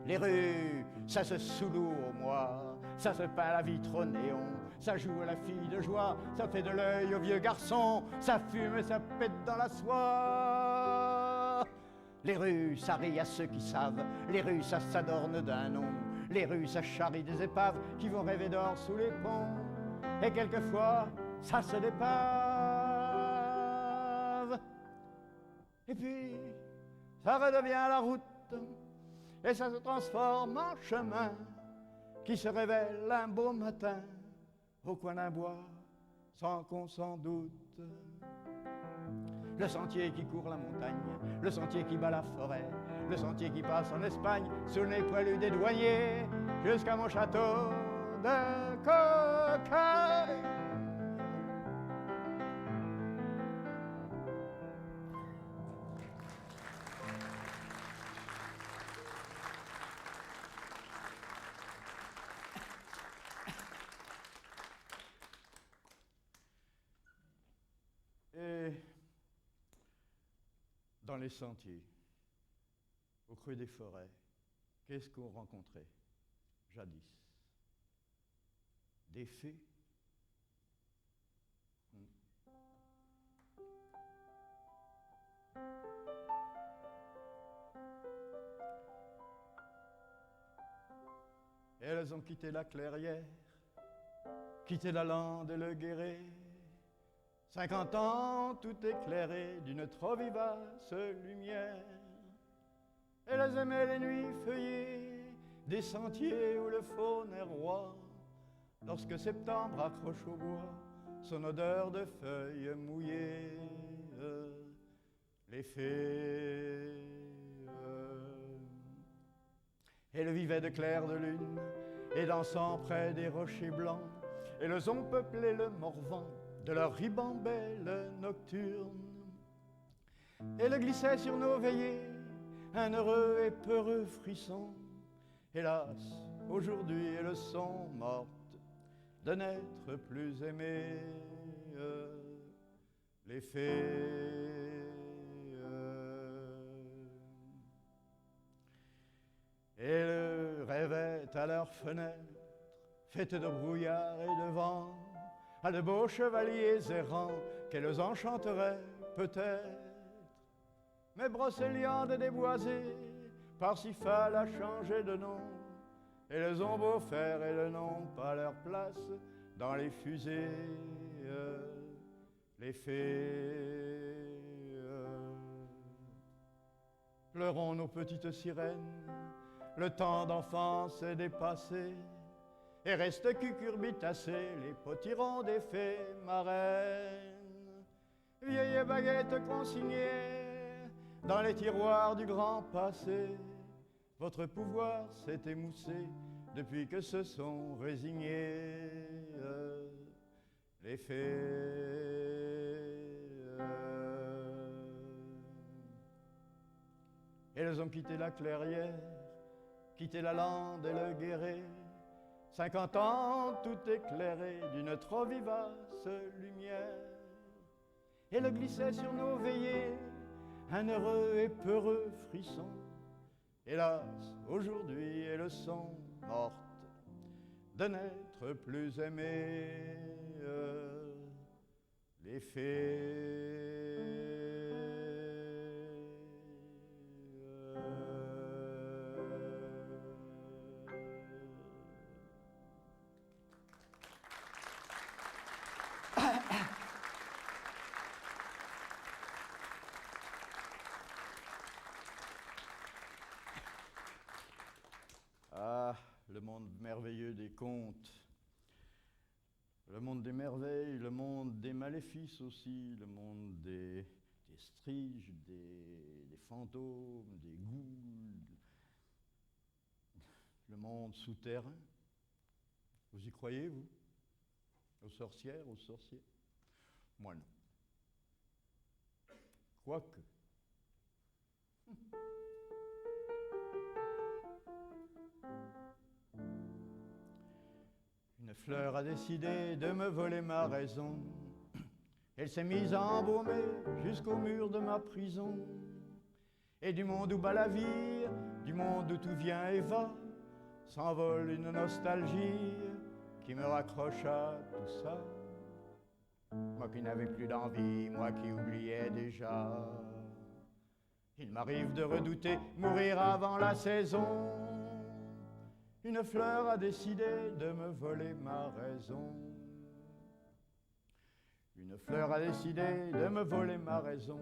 S1: Les rues, ça se souloue au mois, ça se peint la vitre au néon, ça joue à la fille de joie, ça fait de l'œil au vieux garçon, ça fume et ça pète dans la soie. Les rues, ça rit à ceux qui savent, les rues, ça s'adorne d'un nom, les rues, ça charrie des épaves qui vont rêver d'or sous les ponts, et quelquefois, ça se dépave. Et puis, ça redevient la route, et ça se transforme en chemin qui se révèle un beau matin au coin d'un bois sans qu'on s'en doute. Le sentier qui court la montagne, le sentier qui bat la forêt, le sentier qui passe en Espagne sous le nez poilu des douaniers jusqu'à mon château de Coqueuil. Et dans les sentiers, au creux des forêts, qu'est-ce qu'on rencontrait jadis? Des fées. Elles ont quitté la clairière, quitté la lande et le guéret. 50 ans, tout éclairé d'une trop vivace lumière. Elles aimaient les nuits feuillées des sentiers où le faune est roi, lorsque septembre accroche au bois son odeur de feuilles mouillées. Les fées. Elles vivaient de clair de lune et dansant près des rochers blancs, elles ont peuplé le Morvan de leurs ribambelles nocturnes. Elles glissaient sur nos veillées un heureux et peureux frisson. Hélas, aujourd'hui elles sont mortes de n'être plus aimées. Les fées. Elles rêvaient à leurs fenêtres, faites de brouillard et de vent, à de beaux chevaliers errants qu'elles enchanteraient peut-être. Mais Brocéliande déboisée, Parsifal a changé de nom, elles ont beau faire, elles n'ont pas leur place dans les fusées. Les fées. Pleurons nos petites sirènes, le temps d'enfance est dépassé, et restent cucurbitacées les potirons des fées marraines. Vieilles baguettes consignées dans les tiroirs du grand passé, votre pouvoir s'est émoussé depuis que se sont résignés les fées. Elles ont quitté la clairière, quitté la lande et le guéret, 50 ans tout éclairé d'une trop vivace lumière. Elles glissaient sur nos veillées un heureux et peureux frisson. Hélas, aujourd'hui elles sont mortes de n'être plus aimées. Les fées. monde merveilleux des contes, le monde des merveilles, le monde des maléfices aussi, le monde des striges, des fantômes, des ghouls, le monde souterrain. Vous y croyez, vous? Aux sorcières, aux sorciers? Moi non. Quoique. Une fleur a décidé de me voler ma raison. Elle s'est mise à embaumer jusqu'au mur de ma prison. Et du monde où bat la vie, du monde où tout vient et va, s'envole une nostalgie qui me raccroche à tout ça. Moi qui n'avais plus d'envie, moi qui oubliais déjà. Il m'arrive de redouter mourir avant la saison. Une fleur a décidé de me voler ma raison. Une fleur a décidé de me voler ma raison.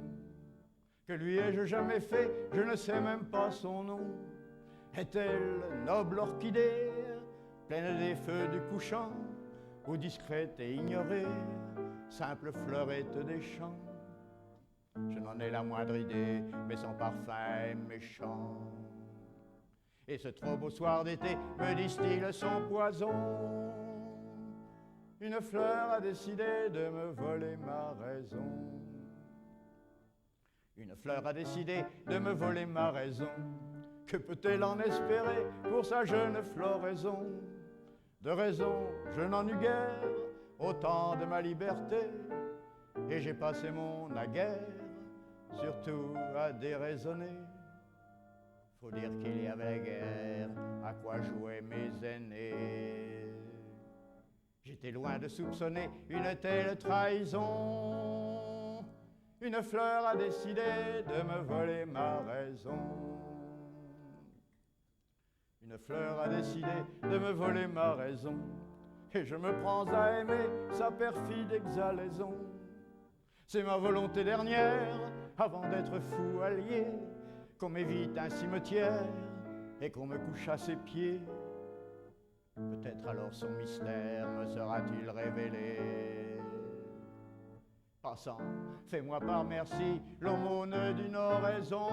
S1: Que lui ai-je jamais fait? Je ne sais même pas son nom. Est-elle noble orchidée, pleine des feux du couchant, ou discrète et ignorée, simple fleurette des champs? Je n'en ai la moindre idée, mais son parfum est méchant. Et ce trop beau soir d'été me distille son poison. Une fleur a décidé de me voler ma raison. Une fleur a décidé de me voler ma raison. Que peut-elle en espérer pour sa jeune floraison? De raison, je n'en eus guère, au temps de ma liberté. Et j'ai passé mon naguère, surtout à déraisonner. Faut dire qu'il y avait guère, à quoi jouaient mes aînés. J'étais loin de soupçonner une telle trahison. Une fleur a décidé de me voler ma raison. Une fleur a décidé de me voler ma raison. Et je me prends à aimer sa perfide exhalaison. C'est ma volonté dernière, avant d'être fou allié, qu'on m'évite un cimetière et qu'on me couche à ses pieds. Peut-être alors son mystère me sera-t-il révélé. Passant, fais-moi par merci l'aumône d'une oraison.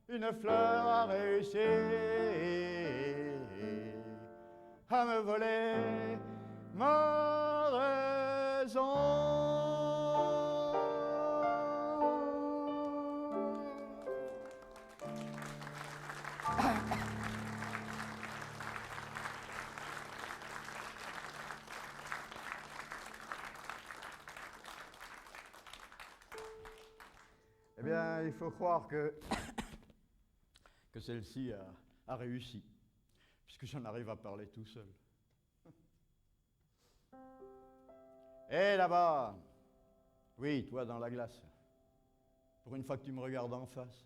S1: Une fleur a réussi à me voler ma raison. Eh bien, il faut croire que celle-ci a réussi, puisque j'en arrive à parler tout seul. Et là-bas, oui, toi dans la glace, pour une fois que tu me regardes en face,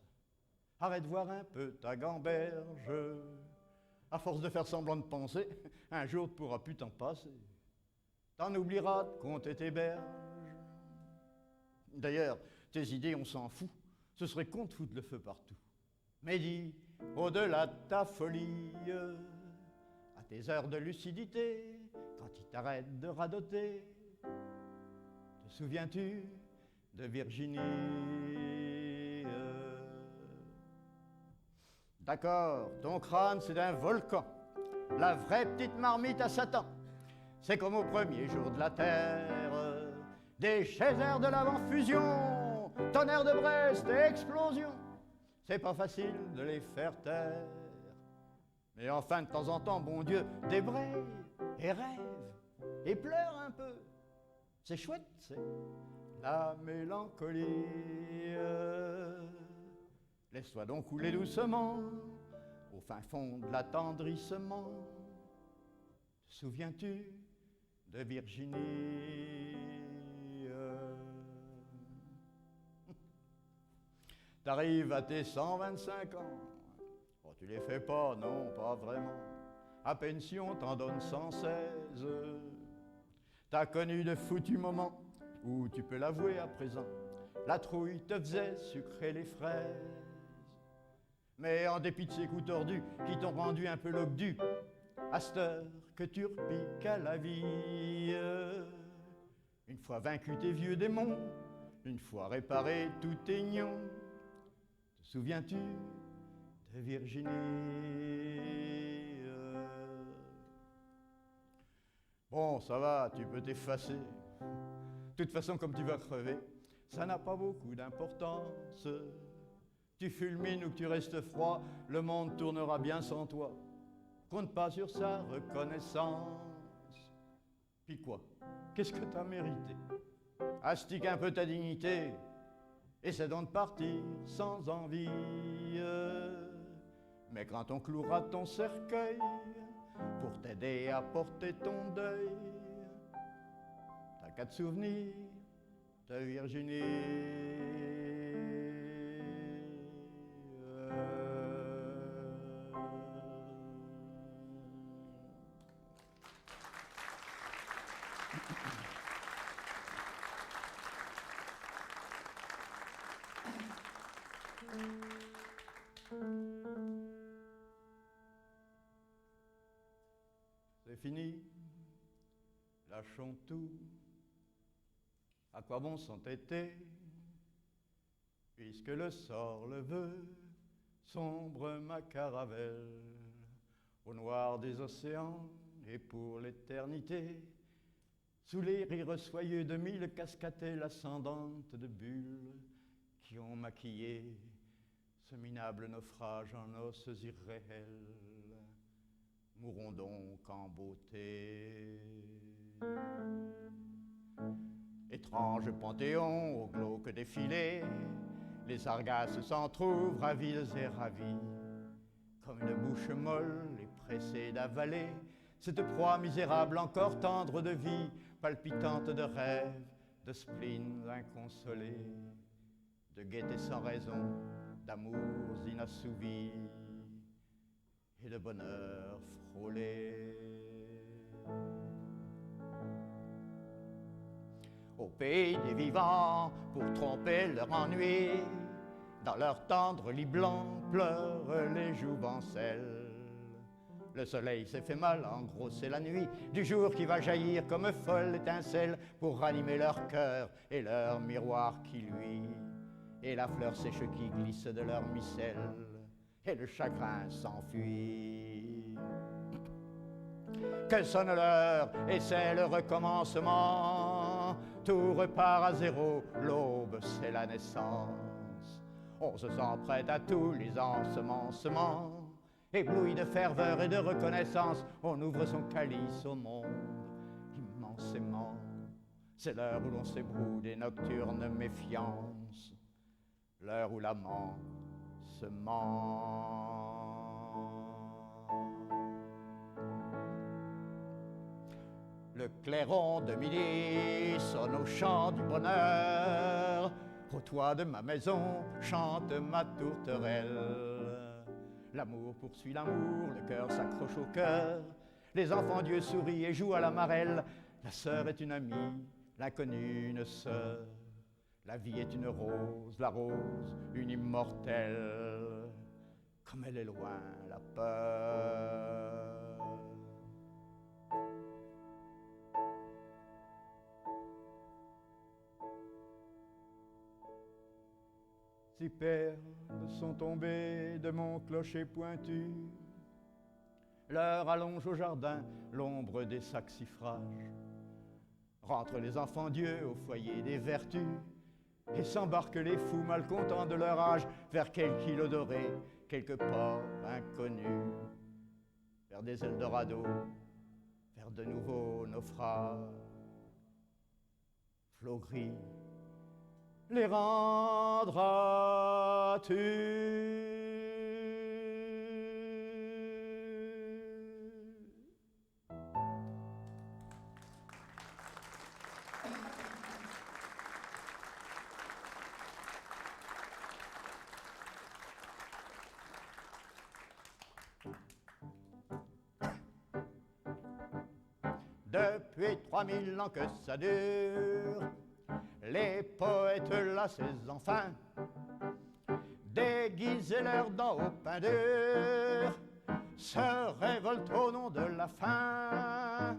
S1: arrête voir un peu ta gamberge. À force de faire semblant de penser, un jour tu pourras plus t'en passer. T'en oublieras de compter tes berges. D'ailleurs, tes idées, on s'en fout. Ce serait con de foutre le feu partout. Mais dis, au-delà de ta folie, à tes heures de lucidité, quand il t'arrête de radoter, te souviens-tu de Virginie? D'accord, ton crâne c'est d'un volcan, la vraie petite marmite à Satan. C'est comme au premier jour de la terre, des geysers de l'avant-fusion, tonnerre de Brest et explosion. C'est pas facile de les faire taire. Mais enfin, de temps en temps, bon Dieu, débraye et rêve et pleure un peu. C'est chouette, c'est la mélancolie. Laisse-toi donc couler doucement au fin fond de l'attendrissement. Te souviens-tu de Virginie? T'arrives à tes 125 ans, oh, tu les fais pas, non, pas vraiment. À peine si on t'en donne 116. T'as connu de foutus moments où, tu peux l'avouer à présent, la trouille te faisait sucrer les fraises. Mais en dépit de ces coups tordus qui t'ont rendu un peu l'obdu, à cette heure que tu repiques à la vie, une fois vaincu tes vieux démons, une fois réparé tous tes nions, te souviens-tu de Virginie? Bon, ça va, tu peux t'effacer. De toute façon, comme tu vas crever, ça n'a pas beaucoup d'importance. Tu fulmines ou que tu restes froid, le monde tournera bien sans toi. Compte pas sur sa reconnaissance. Puis quoi? Qu'est-ce que t'as mérité? Astique un peu ta dignité, essaie donc de partir sans envie. Mais quand on clouera ton cercueil pour t'aider à porter ton deuil, t'as qu'à te souvenir de Virginie. C'est fini, lâchons tout. À quoi bon s'entêter, puisque le sort le veut, sombre ma caravelle, au noir des océans et pour l'éternité, sous les rires soyeux de mille cascatelles ascendantes de bulles qui ont maquillé ce minable naufrage en os irréels. Mourons donc en beauté. Étrange panthéon au glauque défilé, les sargasses s'entr'ouvrent avides et ravis, comme une bouche molle et pressée d'avaler cette proie misérable encore tendre de vie, palpitante de rêves, de spleen inconsolés, de gaieté sans raison, d'amours inassouvis et de bonheur frôlé. Au pays des vivants, pour tromper leur ennui, dans leur tendre lit blanc pleurent les jouvencelles. Le soleil s'est fait mal, en gros c'est la nuit du jour qui va jaillir comme folle étincelle pour ranimer leur cœur et leur miroir qui luit, et la fleur sèche qui glisse de leur micelle, et le chagrin s'enfuit. Que sonne l'heure et c'est le recommencement, tout repart à zéro, l'aube c'est la naissance. On se sent prêt à tous les ensemencements, ébloui de ferveur et de reconnaissance, on ouvre son calice au monde immensément. C'est l'heure où l'on s'ébroue des nocturnes méfiances, l'heure où l'amant se ment. Le clairon de midi sonne au chant du bonheur, au toit de ma maison chante ma tourterelle. L'amour poursuit l'amour, le cœur s'accroche au cœur, les enfants Dieu sourient et jouent à la marelle. La sœur est une amie, l'inconnue une sœur, la vie est une rose, la rose une immortelle. Comme elle est loin la peur. Six perles sont tombées de mon clocher pointu, l'heure allonge au jardin l'ombre des saxifrages. Rentrent les enfants Dieu au foyer des vertus, et s'embarquent les fous malcontents de leur âge vers quelque île dorée, quelque port inconnu, vers des Eldorados, vers de nouveaux naufrages. Flots gris, les rendras-tu? Depuis 3000 ans que ça dure, les poètes lassés enfin déguiser leurs dents au pain dur, se révoltent au nom de la faim,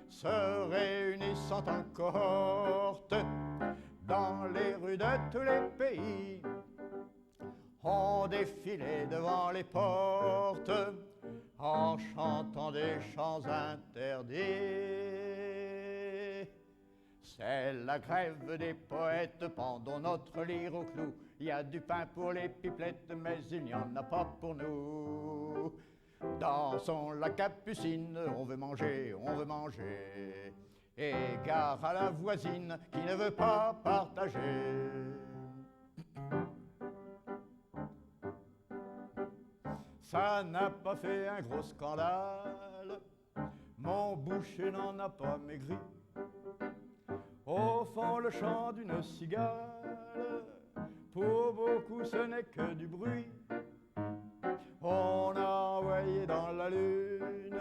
S1: se réunissent en cohorte dans les rues de tous les pays, ont défilé devant les portes en chantant des chants interdits. C'est la grève des poètes, pendant notre lyre au clou. Il y a du pain pour les pipelettes, mais il n'y en a pas pour nous. Dansons la capucine, on veut manger, on veut manger. Égard à la voisine qui ne veut pas partager. Ça n'a pas fait un gros scandale, mon boucher n'en a pas maigri. Au fond, le chant d'une cigale, pour beaucoup ce n'est que du bruit. On a envoyé dans la lune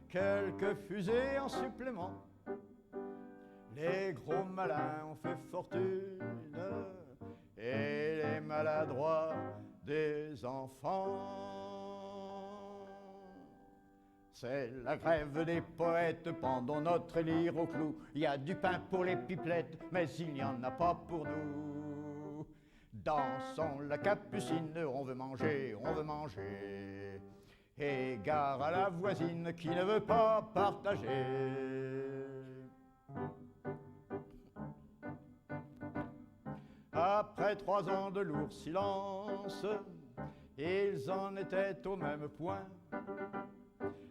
S1: quelques fusées en supplément. Les gros malins ont fait fortune et les maladroits des enfants. C'est la grève des poètes, pendant notre lyre au clou. Il y a du pain pour les pipelettes, mais il n'y en a pas pour nous. Dansons la capucine, on veut manger, on veut manger. Égard à la voisine qui ne veut pas partager. Après 3 ans de lourd silence, ils en étaient au même point.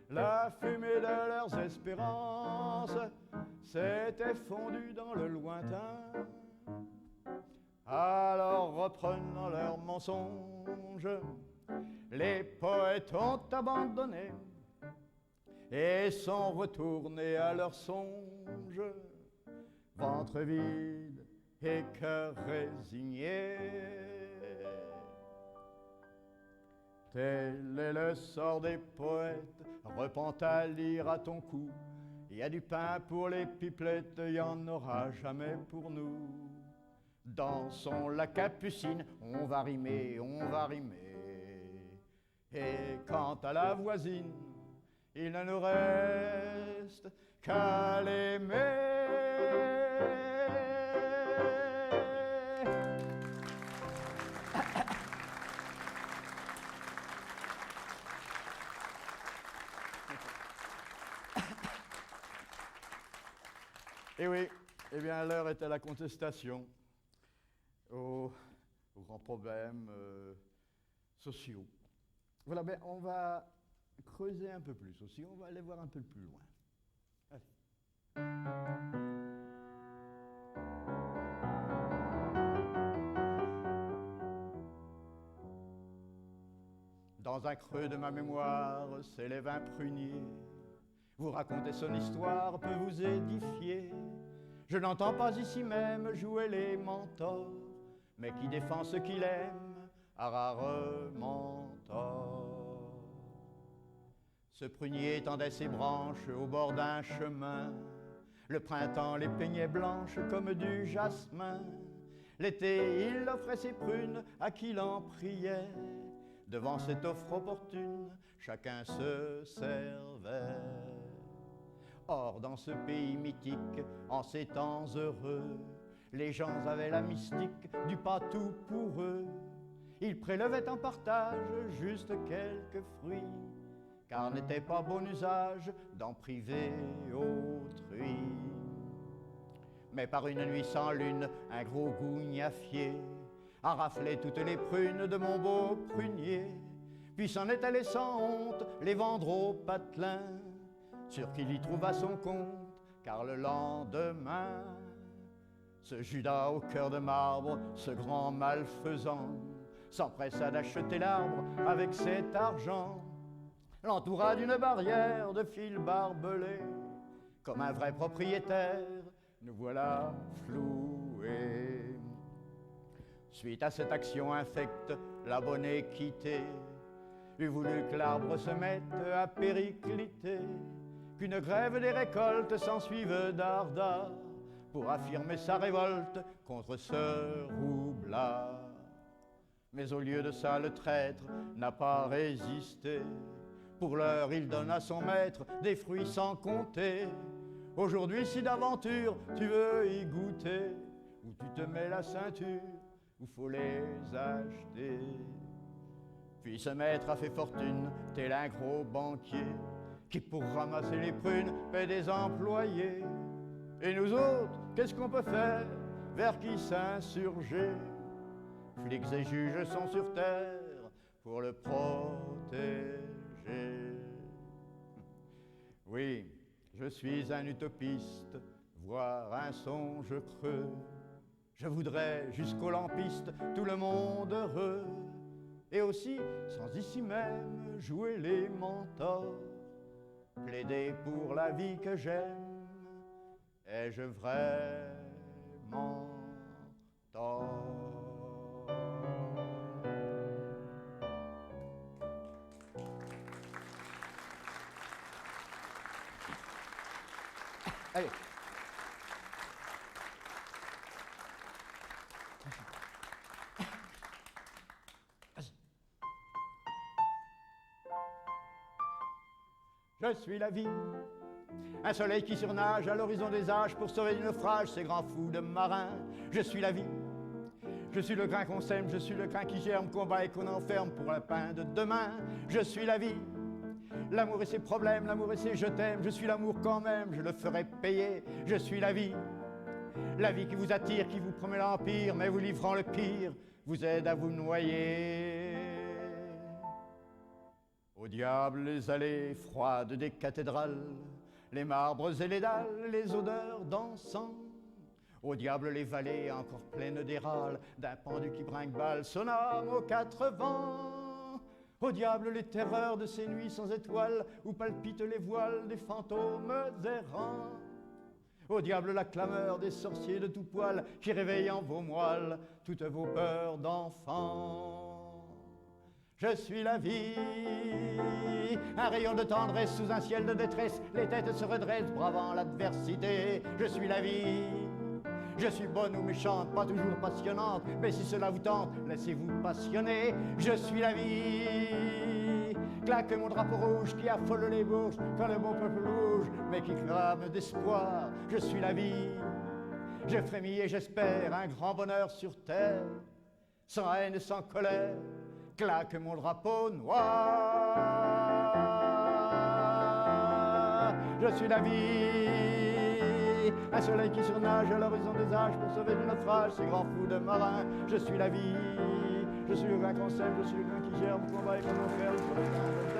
S1: La fumée de leurs espérances s'était fondue dans le lointain. Alors reprenant leurs mensonges, les poètes ont abandonné et sont retournés à leurs songes, ventre vide et cœur résigné. Tel est le sort des poètes, repens à lire à ton cou. Il y a du pain pour les pipelettes, il n'y en aura jamais pour nous. Dansons la capucine, on va rimer, on va rimer. Et quant à la voisine, il ne nous reste qu'à l'aimer. Et oui, eh bien l'heure est à la contestation, aux grands problèmes sociaux. Voilà, ben on va creuser un peu plus aussi, on va aller voir un peu plus loin. Allez. Dans un creux de ma mémoire s'élève un prunier. Vous raconter son histoire peut vous édifier. Je n'entends pas ici même jouer les mentors, mais qui défend ce qu'il aime a rarement tort. Ce prunier tendait ses branches au bord d'un chemin. Le printemps les peignait blanches comme du jasmin. L'été, il offrait ses prunes à qui l'en priait. Devant cette offre opportune, chacun se servait. Or, dans ce pays mythique, en ces temps heureux, les gens avaient la mystique du pas tout pour eux. Ils prélevaient en partage juste quelques fruits, car n'était pas bon usage d'en priver autrui. Mais par une nuit sans lune, un gros gougnafier a raflé toutes les prunes de mon beau prunier, puis s'en est allé sans honte les vendre au patelin, sûr qu'il y trouva son compte, car le lendemain, ce Judas au cœur de marbre, ce grand malfaisant, s'empressa d'acheter l'arbre avec cet argent, l'entoura d'une barrière de fil barbelé, comme un vrai propriétaire, nous voilà floués. Suite à cette action infecte, la bonne équité eût voulu que l'arbre se mette à péricliter, qu'une grève des récoltes s'ensuive d'Arda pour affirmer sa révolte contre ce roublard. Mais au lieu de ça, le traître n'a pas résisté. Pour l'heure, il donne à son maître des fruits sans compter. Aujourd'hui, si d'aventure tu veux y goûter, ou tu te mets la ceinture, ou faut les acheter. Puis ce maître a fait fortune, tel un gros banquier, qui pour ramasser les prunes paie des employés. Et nous autres, qu'est-ce qu'on peut faire? Vers qui s'insurger? Flics et juges sont sur terre pour le protéger. Oui, je suis un utopiste, voire un songe creux. Je voudrais jusqu'aux lampistes tout le monde heureux. Et aussi, sans ici même jouer les mentors, plaider pour la vie que j'aime. Ai-je vraiment tort? Allez. Je suis la vie, un soleil qui surnage à l'horizon des âges pour sauver du naufrage ces grands fous de marins. Je suis la vie, je suis le grain qu'on sème, je suis le grain qui germe, qu'on bat et qu'on enferme pour le pain de demain. Je suis la vie, l'amour et ses problèmes, l'amour et ses je t'aime. Je suis l'amour quand même, je le ferai payer. Je suis la vie qui vous attire, qui vous promet l'empire, mais vous livrant le pire, vous aide à vous noyer. Au diable les allées froides des cathédrales, les marbres et les dalles, les odeurs d'encens. Au diable les vallées encore pleines des râles d'un pendu qui brinque-balle son âme aux quatre vents. Au diable les terreurs de ces nuits sans étoiles où palpitent les voiles des fantômes errants. Au diable la clameur des sorciers de tout poil qui réveillent en vos moelles toutes vos peurs d'enfants. Je suis la vie, un rayon de tendresse sous un ciel de détresse, les têtes se redressent bravant l'adversité. Je suis la vie, je suis bonne ou méchante, pas toujours passionnante, mais si cela vous tente, laissez-vous passionner. Je suis la vie, claque mon drapeau rouge qui affole les bouches quand le beau peuple bouge, mais qui crame d'espoir. Je suis la vie, je frémis et j'espère un grand bonheur sur terre, sans haine et sans colère. Claque mon drapeau noir. Je suis la vie, un soleil qui surnage à l'horizon des âges pour sauver du naufrage ces grands fous de marins. Je suis la vie, je suis le grain qu'on sème, je suis le grain qui germe, qu'on va et qu'on enferme pour le grain de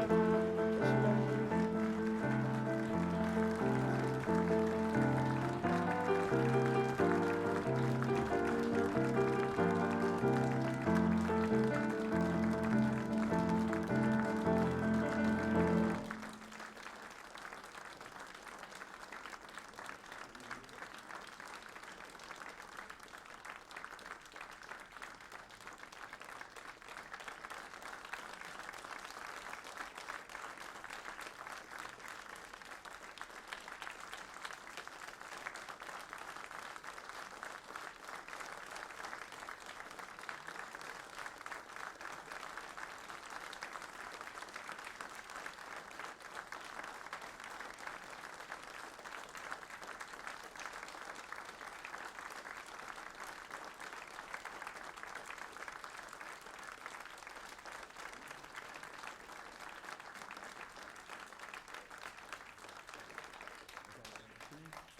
S1: demain. Je suis la vie.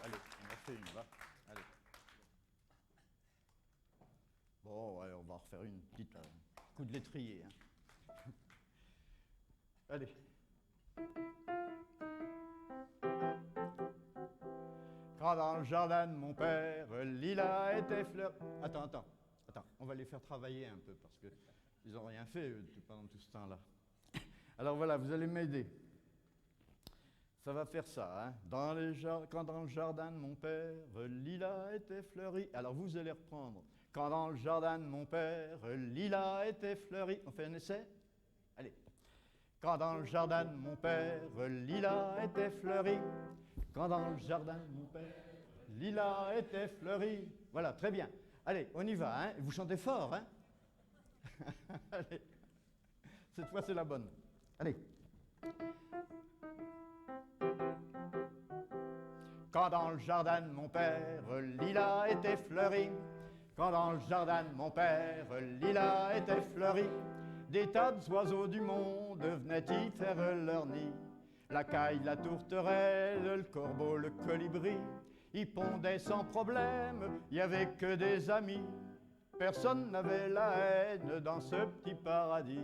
S1: Allez, on en fait une, va. Allez. Bon, ouais, on va refaire une petite coup de l'étrier. Hein. Allez. Quand dans le jardin de mon père, lilas était fleur. Attends, on va les faire travailler un peu parce que ils n'ont rien fait eux, pendant tout ce temps-là. Alors voilà, vous allez m'aider. Ça va faire ça, hein. Quand dans le jardin de mon père, lilas était fleuri. Alors vous allez reprendre. Quand dans le jardin de mon père, lilas était fleuri. On fait un essai? Allez. Quand dans le jardin de mon père, lilas était fleuri. Quand dans le jardin de mon père, lilas était fleuri. Voilà, très bien. Allez, on y va, hein. Vous chantez fort, hein. Allez. Cette fois, c'est la bonne. Allez. Quand dans le jardin de mon père, Lila était fleurie. Quand dans le jardin de mon père, Lila était fleurie. Des tas d'oiseaux du monde venaient y faire leur nid. La caille, la tourterelle, le corbeau, le colibri. Ils pondaient sans problème, y avait que des amis. Personne n'avait la haine dans ce petit paradis.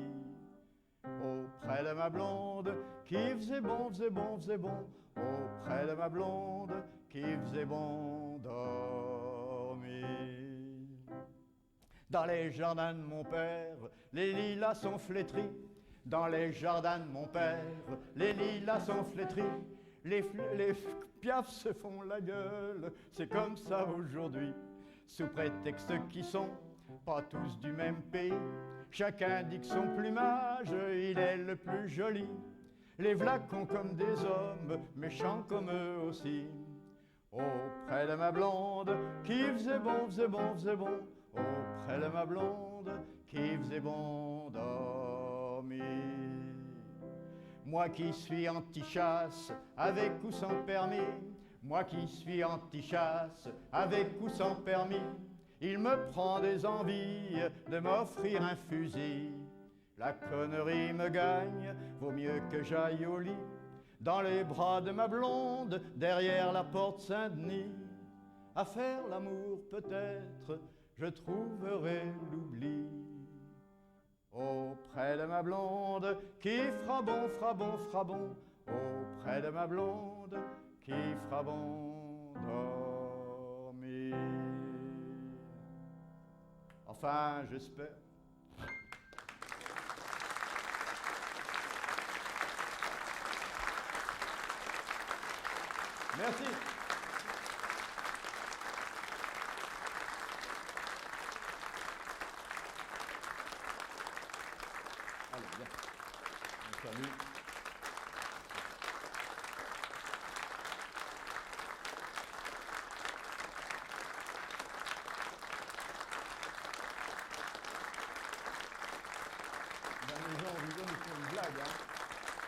S1: Auprès de ma blonde, qui faisait bon, faisait bon, faisait bon. Auprès de ma blonde, qui faisait bon dormir. Dans les jardins de mon père, les lilas sont flétris. Dans les jardins de mon père, les lilas sont flétris. Les piafs se font la gueule, c'est comme ça aujourd'hui. Sous prétexte qu'ils sont pas tous du même pays, chacun dit que son plumage, il est le plus joli. Les vlacons comme des hommes, méchants comme eux aussi. Auprès de ma blonde, qui faisait bon, faisait bon, faisait bon. Auprès de ma blonde, qui faisait bon dormir. Moi qui suis anti-chasse, avec ou sans permis. Moi qui suis anti-chasse, avec ou sans permis. Il me prend des envies de m'offrir un fusil. La connerie me gagne, vaut mieux que j'aille au lit. Dans les bras de ma blonde, derrière la porte Saint-Denis. À faire l'amour peut-être, je trouverai l'oubli. Auprès de ma blonde, qui fera bon, fera bon, fera bon. Auprès de ma blonde, qui fera bon dormir. Enfin, j'espère. Merci. Allez, bien. Salut.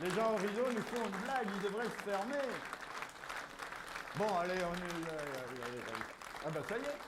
S1: Les gens au rideau nous font une blague, ils devraient se fermer. Bon, allez, on y... Allez. Ah bah ça y est.